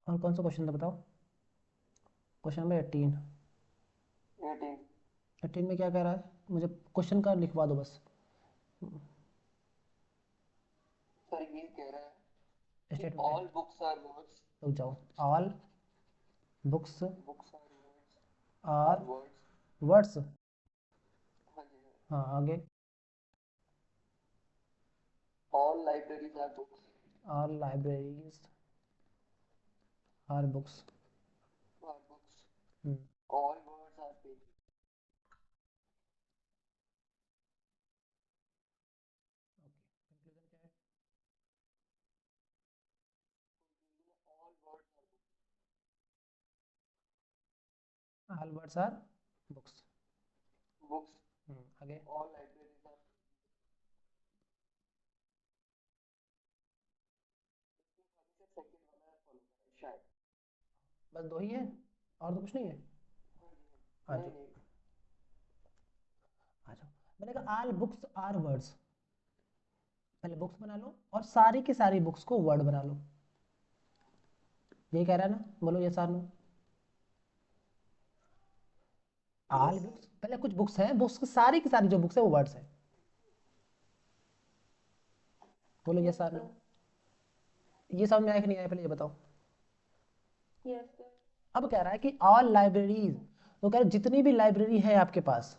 और कौन सा क्वेश्चन था बताओ। Question number 18। 18। 18 में क्या कह रहा है, मुझे क्वेश्चन का लिखवा दो बस। सर ये कह रहा है कि statement, all books are words. रुक जाओ। All books books are words. Are are words. Words, हाँ जी सर। हाँ आगे। All libraries are books. All libraries are books. Are books. All words are pages. All words are all words are books. Books. आगे। All libraries are. शायद। बस दो ही है और तो कुछ नहीं है। हाँ जी आ हाँ, नहीं जाओ नहीं। आ जाओ। मैंने कहा ऑल बुक्स आर वर्ड्स, पहले बुक्स बना लो और सारी की सारी बुक्स को वर्ड बना लो। यही कह रहा है ना, बोलो yes or no. All yes sir. Books, पहले कुछ बुक्स हैं, बुक्स की सारी जो बुक्स है वो वर्ड्स है। बोलो ये यस सार नो। सर। ये समझ में आया कि नहीं आया, पहले ये बताओ। Yes sir. अब कह रहा है कि ऑल लाइब्रेरीज, तो कह रहा है जितनी भी लाइब्रेरी है आपके पास,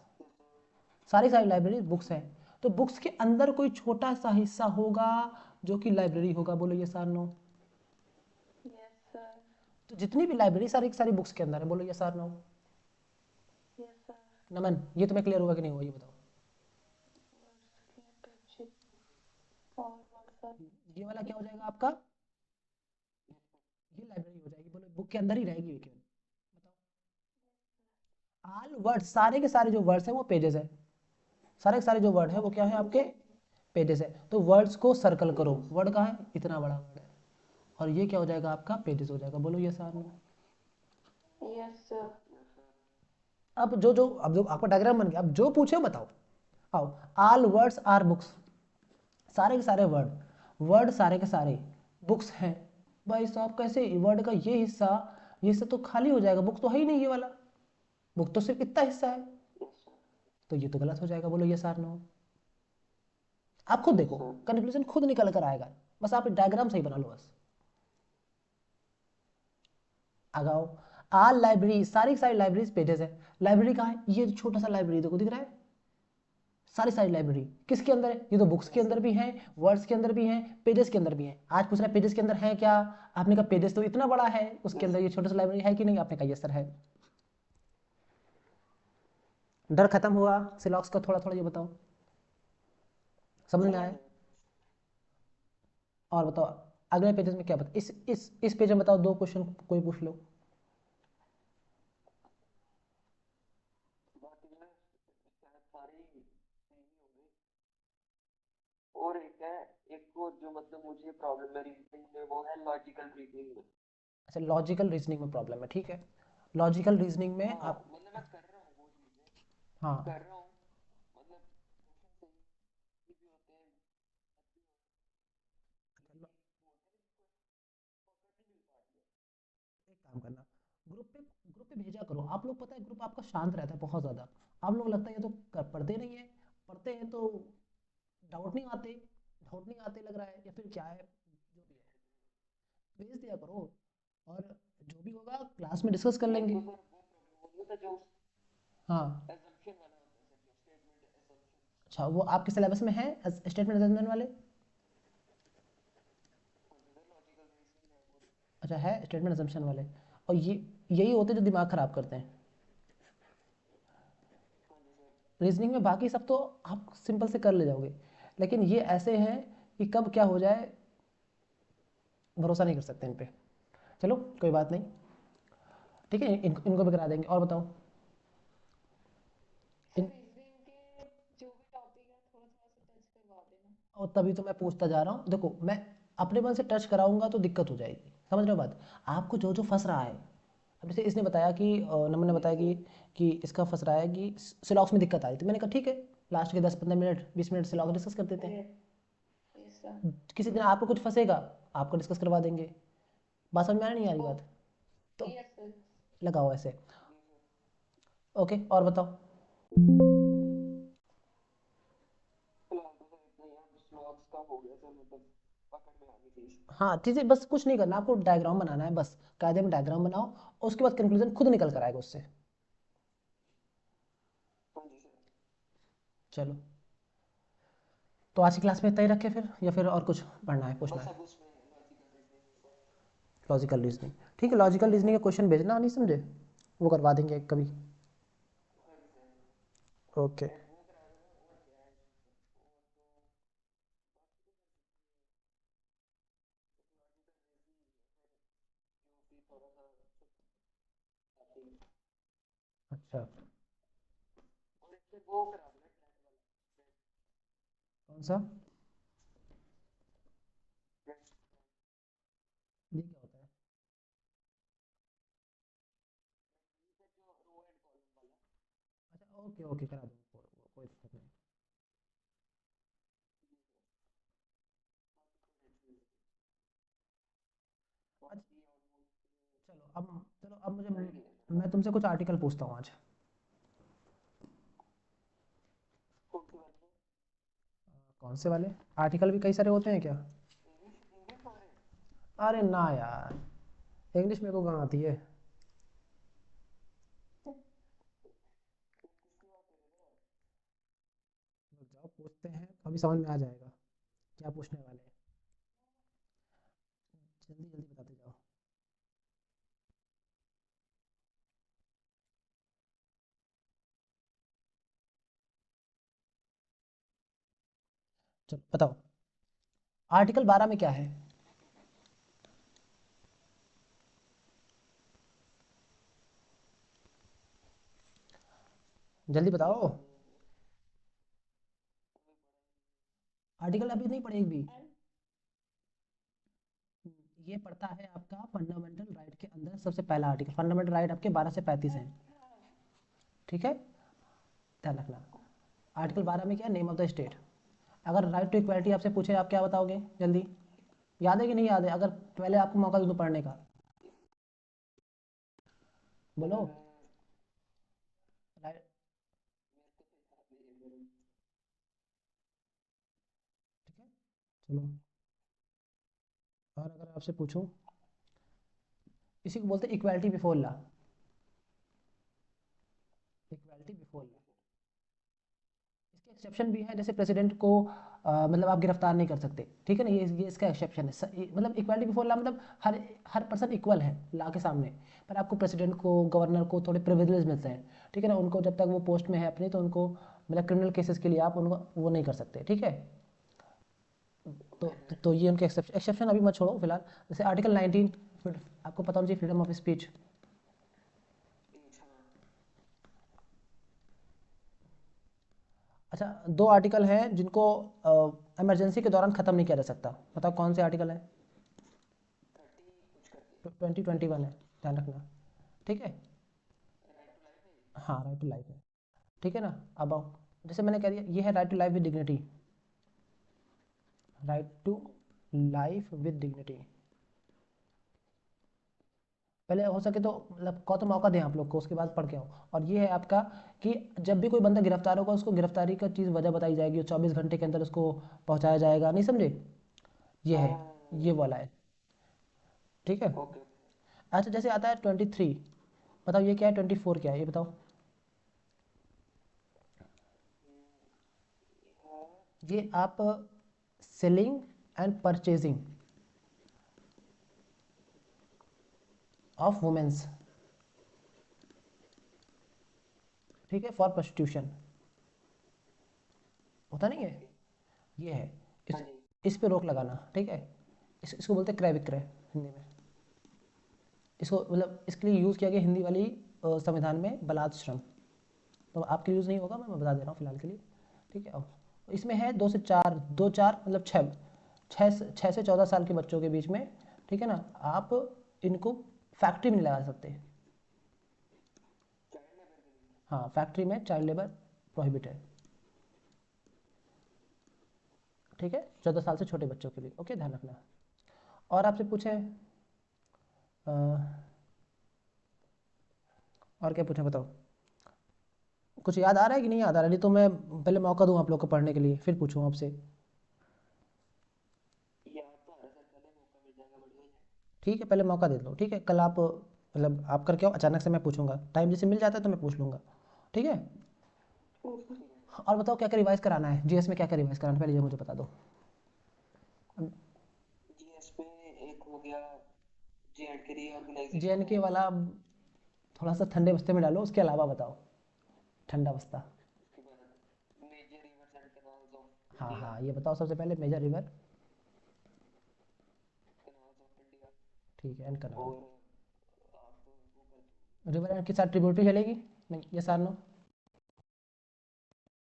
सारी सारी लाइब्रेरी बुक्स हैं, तो बुक्स के अंदर कोई छोटा सा हिस्सा होगा जो कि लाइब्रेरी होगा। बोलो yes or no. Yes sir. तो जितनी भी लाइब्रेरी सारी की सारी बुक्स के अंदर है। बोलो yes or no. Yes sir. नमन, ये तुम्हें क्लियर हुआ कि नहीं हुआ, ये बताओ। वर्ड्स की पेज और वर्ड्स सर। ये वाला क्या हो जाएगा आपका, ये लाइब्रेरी हो जाएगी। बोलो बुक के अंदर ही रहेगी ये केवल। बताओ। ऑल वर्ड्स, सारे के सारे जो वर्ड्स हैं वो पेजेस है। सारे के सारे जो वर्ड है वो क्या है आपके पेजेस है। तो वर्ड्स को सर्कल करो। वर्ड कहाँ है, इतना बड़ा वर्ड है, और ये क्या हो जाएगा आपका पेजेस हो जाएगा। बोलो yes or no. Yes sir. अब जो आपका डायग्राम बन गया, अब जो पूछे बताओ। आओ। ऑल वर्ड्स आर बुक्स, सारे के सारे वर्ड, वर्ड सारे के सारे बुक्स हैं। भाई साहब कैसे, वर्ड का ये हिस्सा तो खाली हो जाएगा, बुक तो है ही नहीं ये वाला, बुक तो सिर्फ इतना हिस्सा है, यस सर। तो ये तो गलत हो जाएगा। बोलो ये सार नो। आप खुद यस देखो, सर। कंक्लूजन खुद निकल कर आएगा, बस आप डायग्राम सही बना लो बस। आगाओ। ऑल लाइब्रेरी, सारी की सारी लाइब्रेरी पेजेस है। लाइब्रेरी कहाँ है, ये छोटा सा लाइब्रेरी देखो दिख रहा है, सारी सारी लाइब्रेरी किसके अंदर है, ये तो बुक्स के यस अंदर सर। भी है, वर्ड्स के अंदर भी है, पेजेस के अंदर भी है। आज पूछ रहा है पेजेस के अंदर है क्या, आपने कहा पेजेस तो इतना बड़ा है, उसके यस अंदर ये छोटा सा लाइब्रेरी है कि नहीं, आपने कहा यस सर है। डर खत्म हुआ सिलॉक्स का, थोड़ा थोड़ा ये बताओ, समझ में हाँ आया। जी। और बताओ अगले पेजेस में क्या बता, इस पेज में बताओ, दो क्वेश्चन कोई पूछ लो। बाकी में शायद सारे ही सही होंगे। और एक है, एक और जो मतलब मुझे प्रॉब्लम है रीजनिंग में, वो है लॉजिकल रीजनिंग में। अच्छा, लॉजिकल रीजनिंग में प्रॉब्लम है, ठीक है। लॉजिकल रीजनिंग में हाँ आप, मतलब मैं कर रहा हूँ वो चीज़ें, हाँ, कर रहा हूँ, मतलब क्वेश्चन सही भी होते हैं, अच्छे भी होते हैं, लेकिन बोलते हैं जिसको पकड़ नहीं मिल पाती है। एक काम करना, ग्रुप पे भेजा करो। आप लोग पता है ग्रुप आपका शांत रहता है बहुत ज़्यादा, आप लोग लगता है ये तो पढ़ते नहीं है, पढ़ते हैं तो डाउट नहीं आते, डाउट नहीं आते लग रहा है, या फिर क्या है, जो भी है भेज दिया करो, और जो भी होगा क्लास में डिस्कस कर एक लेंगे। तो सर वो प्रॉब्लम हो रही है जो हाँ। assumption वाला होता है सर, जो स्टेटमेंट assumption। अच्छा, वो आपके सिलेबस में है स्टेटमेंट असेसमेंट वाले। हाँ जी सर, लॉजिकल रीजनिंग है वो। अच्छा है स्टेटमेंट असेम्पशन वाले, और ये यही होते हैं जो दिमाग ख़राब करते हैं। हाँ जी सर। रीजनिंग में बाकी सब तो आप सिंपल से कर ले जाओगे, लेकिन ये ऐसे हैं कि कब क्या हो जाए भरोसा नहीं कर सकते इन पे। चलो कोई बात नहीं, ठीक है, इनको भी करा देंगे। और बताओ सर इन, रीजनिंग के जो भी टॉपिक है थोड़ा थोड़ा सा टच करवा देना। और तभी तो मैं पूछता जा रहा हूँ। देखो मैं अपने मन से टच कराऊंगा तो दिक्कत हो जाएगी, समझ रहे हो बात। आपको जो जो फंस रहा है, अब जैसे इसने बताया कि नमन ने यस बताया सर। कि इसका फंस रहा है कि सिलॉक्स में दिक्कत आ रही थी। मैंने कहा ठीक है, लास्ट के 10-15 मिनट 20 मिनट सिलॉक्स डिस्कस कर देते हैं। Yes sir. किसी दिन आपको कुछ फंसेगा, आपको डिस्कस करवा देंगे। बात समझ में आ रही नहीं आ रही ओ बात, तो यस सर। लगाओ ऐसे। जी सर। ओके और बताओ। फिलहाल तो सर इतना ही है, अब स्लॉग्स का हो गया सर, मतलब पकड़ में आ गई चीज़। हाँ चीज़ें बस कुछ नहीं करना, आपको डायग्राम बनाना है बस, कायदे में डायग्राम बनाओ, और उसके बाद कंक्लूजन खुद निकल कर आएगा उससे। हाँ जी सर। चलो, तो आज की क्लास में इतना ही रखें फिर, या फिर और कुछ पढ़ना है पूछना बस है। अब उसमें logical reasoning sir. Logical reasoning, ठीक है, लॉजिकल रीजनिंग के क्वेश्चन भेजना, नहीं समझे वो करवा देंगे कभी। हाँ जी सर। ओके। और वो करा देना, और क्या है इसमें सर, और तो बाकी तो सर कुछ नहीं है। बस लॉजिकल रीजनिंग है सर, जो कि थोड़ा सा आती है। अच्छा, और इससे वो करा देना ट्रेंड वाला, कौन सा, ट्रेंड। ये क्या होता है। ओके ओके, करा दूँ, कोई दिक्कत नहीं। अच्छा, चलो अब मुझे, मैं तुमसे कुछ आर्टिकल पूछता हूँ आज। कौन सी वाली है? कौन से वाले? आर्टिकल भी कई सारे होते हैं क्या? इंग्लिश इंग्लिश वाले? अरे ना यार, इंग्लिश मेरे को कहाँ आती है। किसकी बात कर रहे हो? रुक जाओ, पूछते हैं, अभी समझ में आ जाएगा क्या पूछने वाले हैं। जल्दी जल्दी बताते जाओ। चलो बताओ, आर्टिकल 12 में क्या है? जल्दी बताओ। याद नहीं है। अभी पढ़ा ही आर्टिकल अभी नहीं पढ़े एक भी? And ये पढ़ता है आपका फंडामेंटल राइट के अंदर सबसे पहला आर्टिकल। फंडामेंटल राइट आपके 12 से 35 हैं, अच्छा। ठीक है, ध्यान रखना। आर्टिकल 12 में क्या है? Name of the state. अगर राइट टू इक्वालिटी आपसे पूछे, आप क्या बताओगे जल्दी? याद है कि नहीं याद है? अगर पहले आपको मौका दूँ पढ़ने का, बोलो। राइट, मेरे को तो याद नहीं है मेरे। ठीक है, चलो। और अगर आपसे पूछूं, इसी को बोलते हैं equality before law. Equality before law. इसके एक्सेप्शन भी है, जैसे प्रेसिडेंट को मतलब आप गिरफ्तार नहीं कर सकते, ठीक है ना, ये इसका एक्सेप्शन है। मतलब इक्वालिटी बिफोर लॉ मतलब हर पर्सन इक्वल है लॉ के सामने। पर आपको प्रेसिडेंट को, गवर्नर को थोड़े प्रिविलेज मिलते हैं, ठीक है ना, उनको जब तक वो पोस्ट में है अपनी, तो उनको मतलब क्रिमिनल केसेस के लिए आप उनको वो नहीं कर सकते, ठीक है। तो ये उनके एक्सेप्शन। एक्सेप्शन अभी मत छोड़ो फिलहाल। जैसे आर्टिकल 19, आपको पता होना चाहिए, फ्रीडम ऑफ स्पीच। स्पीच, हाँ। अच्छा, दो आर्टिकल हैं जिनको इमरजेंसी के दौरान ख़त्म नहीं किया जा सकता। बताओ कौन से आर्टिकल हैं? 30 कुछ करके। 2021 है, ध्यान रखना, ठीक है। राइट टू लाइफ है ये। हाँ, राइट टू लाइफ है, ठीक है ना। अब आओ, जैसे मैंने कह दिया, ये है right to life with dignity. Right to life with dignity. पहले हो सके तो मतलब को तो मौका दें आप लोग को, उसके बाद पढ़ के आओ। और ये है आपका कि जब भी कोई बंदा गिरफ्तार होगा, उसको गिरफ्तारी का चीज़ वजह बताई जाएगी, और 24 घंटे के अंदर उसको पहुंचाया जाएगा, नहीं समझे? ये है, ये वाला है, ठीक है। Okay okay. अच्छा, जैसे आता है 23, बताओ ये क्या है? 24 क्या है, ये बताओ। हाँ। ये आप selling and purchasing of womens, ठीक है, फॉर प्रोस्टिट्यूशन, होता नहीं है? ओके। ये है। हाँ इस जी। इस पे रोक लगाना, ठीक है। इसको बोलते हैं क्रय विक्रय हिंदी में। इसको मतलब इसके लिए यूज़ किया गया हिंदी वाली संविधान में बलात् श्रम। तो आपके यूज़ नहीं होगा, मैं बता दे रहा हूँ फिलहाल के लिए, ठीक है। अब इसमें है 2 से 4, 2 4 मतलब 6 से 14 साल के बच्चों के बीच में, ठीक है ना, आप इनको फैक्ट्री में नहीं लगा सकते। चाइल्ड लेबर के लिए। हाँ, फैक्ट्री में चाइल्ड लेबर प्रोहिबिट है, ठीक है, 14 साल से छोटे बच्चों के लिए, ओके, ध्यान रखना। और आपसे पूछे, और क्या पूछा बताओ? कुछ याद आ रहा है कि नहीं याद आ रहा है? नहीं तो मैं पहले मौका दूं आप लोग को पढ़ने के लिए, फिर पूछूं आपसे। याद तो आ रहा सर, पहले मौका मिल जाएगा बढ़िया ही है। ठीक है, पहले मौका दे दो, ठीक है। कल आप मतलब आप करके आओ, अचानक से मैं पूछूंगा, टाइम जैसे मिल जाता है तो मैं पूछ लूँगा, ठीक है। ठीक है। और बताओ क्या क्या रिवाइज कराना है जीएस में? क्या क्या रिवाइज कराना है, पहले ये मुझे बता दो। जीएस में एक हो गया, जे एंड के जे एन रीऑर्गेनाइजेशन के है। वाला थोड़ा सा ठंडे बस्ते में डालो, उसके अलावा बताओ, ठंडा बस्ता। उसके बाद major rivers and canals of हाँ इंडिया। हाँ, ये बताओ सबसे पहले major river, canals of India. ठीक है, एंड कनाल। और आप वो कर रिवर एंड के साथ ट्रिब्यूटरी चलेगी? नहीं, ये सार नो,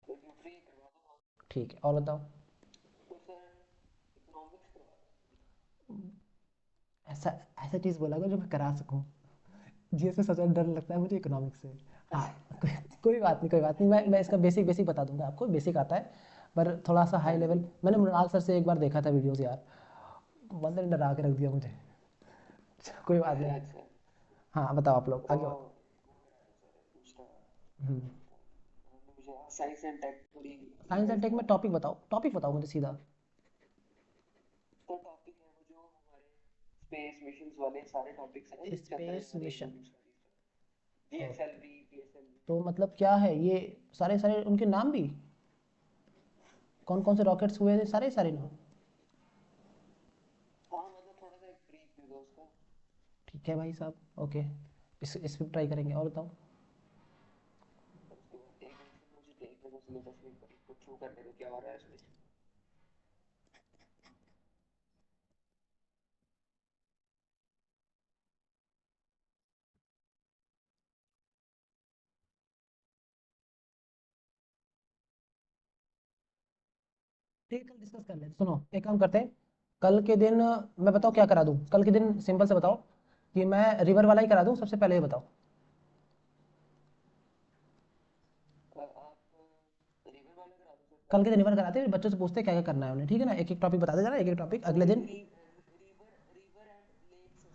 दो ड्यूटी करवा दो आप। ठीक है, और बताओ। तो सर इकोनॉमिक्स करवा दो। ऐसा ऐसा चीज़ बोला करो जो मैं करा सकूँ। जीएस में सबसे ज़्यादा डर लगता है मुझे इकोनॉमिक्स से। हाँ, कोई बात नहीं, कोई बात नहीं, मैं इसका बेसिक बेसिक बता दूंगा आपको, बेसिक आता है, पर थोड़ा सा हाई लेवल। मैंने मृणाल सर से एक बार देखा था वीडियोस यार, बंदे ने डरा के रख दिया मुझे। कोई बात नहीं। अच्छा, हाँ बताओ, आप लोग तो आगे बताओ। वो करा दो सर, दूसरा हम्म। मुझे साइंस एंड टेक पूरी साइंस एंड रिवाइज टेक में करा दो। टॉपिक बताओ मुझे सीधा। तो टॉपिक है वो जो हमारे स्पेस मिशंस वाले सारे टॉपिक्स हैं, जो स्पेस चंद्रयान एक मिशन। दो तीन चार, जीएसएलवी, पीएसएलवी। तो मतलब क्या है ये, सारे सारे उनके नाम भी, कौन कौन से रॉकेट्स हुए थे, सारे सारे नाम? हाँ मतलब थोड़ा सा एक ब्रीफ दे दो उसका। ठीक है भाई साहब, ओके, इस पे ट्राई करेंगे। और बताओ। और उसके बाद एक मिनट से मुझे देखने दो सिलेबस में, एक बार को थ्रू करने दो क्या हो रहा है इसमें। ठीक है, कल डिस्कस कर लेते हैं। सुनो, एक काम करते हैं, कल के दिन मैं बताओ क्या करा दूँ कल के दिन, सिंपल से बताओ कि मैं रिवर वाला ही करा दूँ सबसे पहले, ये बताओ। आप रिवर वाला करा दो सर कल पहले। के दिन रिवर कराते हैं, बच्चों से पूछते हैं क्या क्या करना है उन्हें, ठीक है ना, एक एक टॉपिक बताते जाना, एक एक टॉपिक अगले दिन। रिवर रिवर एंड लेक्स है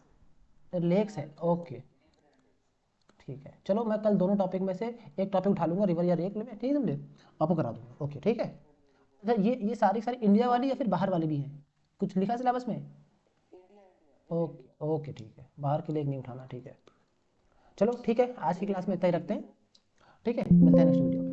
सर, लेक्स है, चार चीजें ओके। होती हैं, रिवर एंड लेक्स। ठीक है, चलो मैं कल दोनों टॉपिक में से एक टॉपिक उठा लूंगा, रिवर या लेक में, ठीक है समझे, आपको करा दूंगा, ओके ठीक है। हाँ जी, हाँ जी, हाँ अच्छा, जी। ये सारी सारी इंडिया वाली या बाकी फिर बाहर वाली भी हैं, कुछ लिखा है सिलेबस में? India, India, India, okay India. Okay, ठीक है, बाहर के लेक नहीं उठाना, ठीक है। चलो ठीक है, आज की क्लास में इतना ही ठीक रखते है हैं। सर। ठीक है, मिलते हैं नेक्स्ट वीडियो।